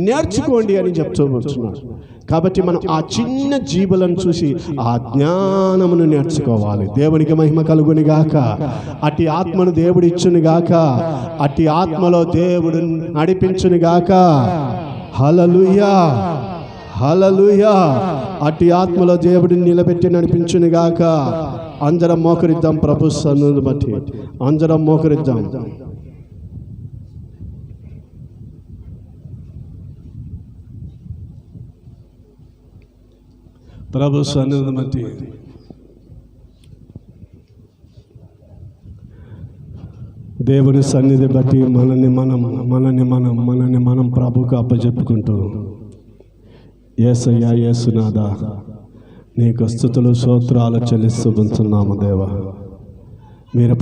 నేర్చుకోండి అని చెప్తూ వచ్చున్నాడు. కాబట్టి మనం ఆ చిన్న జీవులను చూసి ఆ జ్ఞానమును నేర్చుకోవాలి. దేవునికి మహిమ కలుగును గాక. అట్టి ఆత్మను దేవుడు ఇచ్చును గాక. అట్టి ఆత్మలో దేవుడు నడిపించును గాక. హల్లెలూయా, హల్లెలూయా. అట్టి ఆత్మలో దేవుడిని నిలబెట్టి నడిపించును గాక. అందరం మోకరిద్దాం. ప్రభు సన్నిధిని బట్టి అందరం మోకరిద్దాం. ప్రభు సన్నిధిని బట్టి దేవుని సన్నిధి బట్టి మనల్ని మనం ప్రభుకు అప్పచెప్పుకుంటూ, యేసయ్యా, యేసునాథా, నీకు స్తుతులు స్తోత్రాలు చెల్లిస్తూ ఉంటున్నాము దేవా. మీరు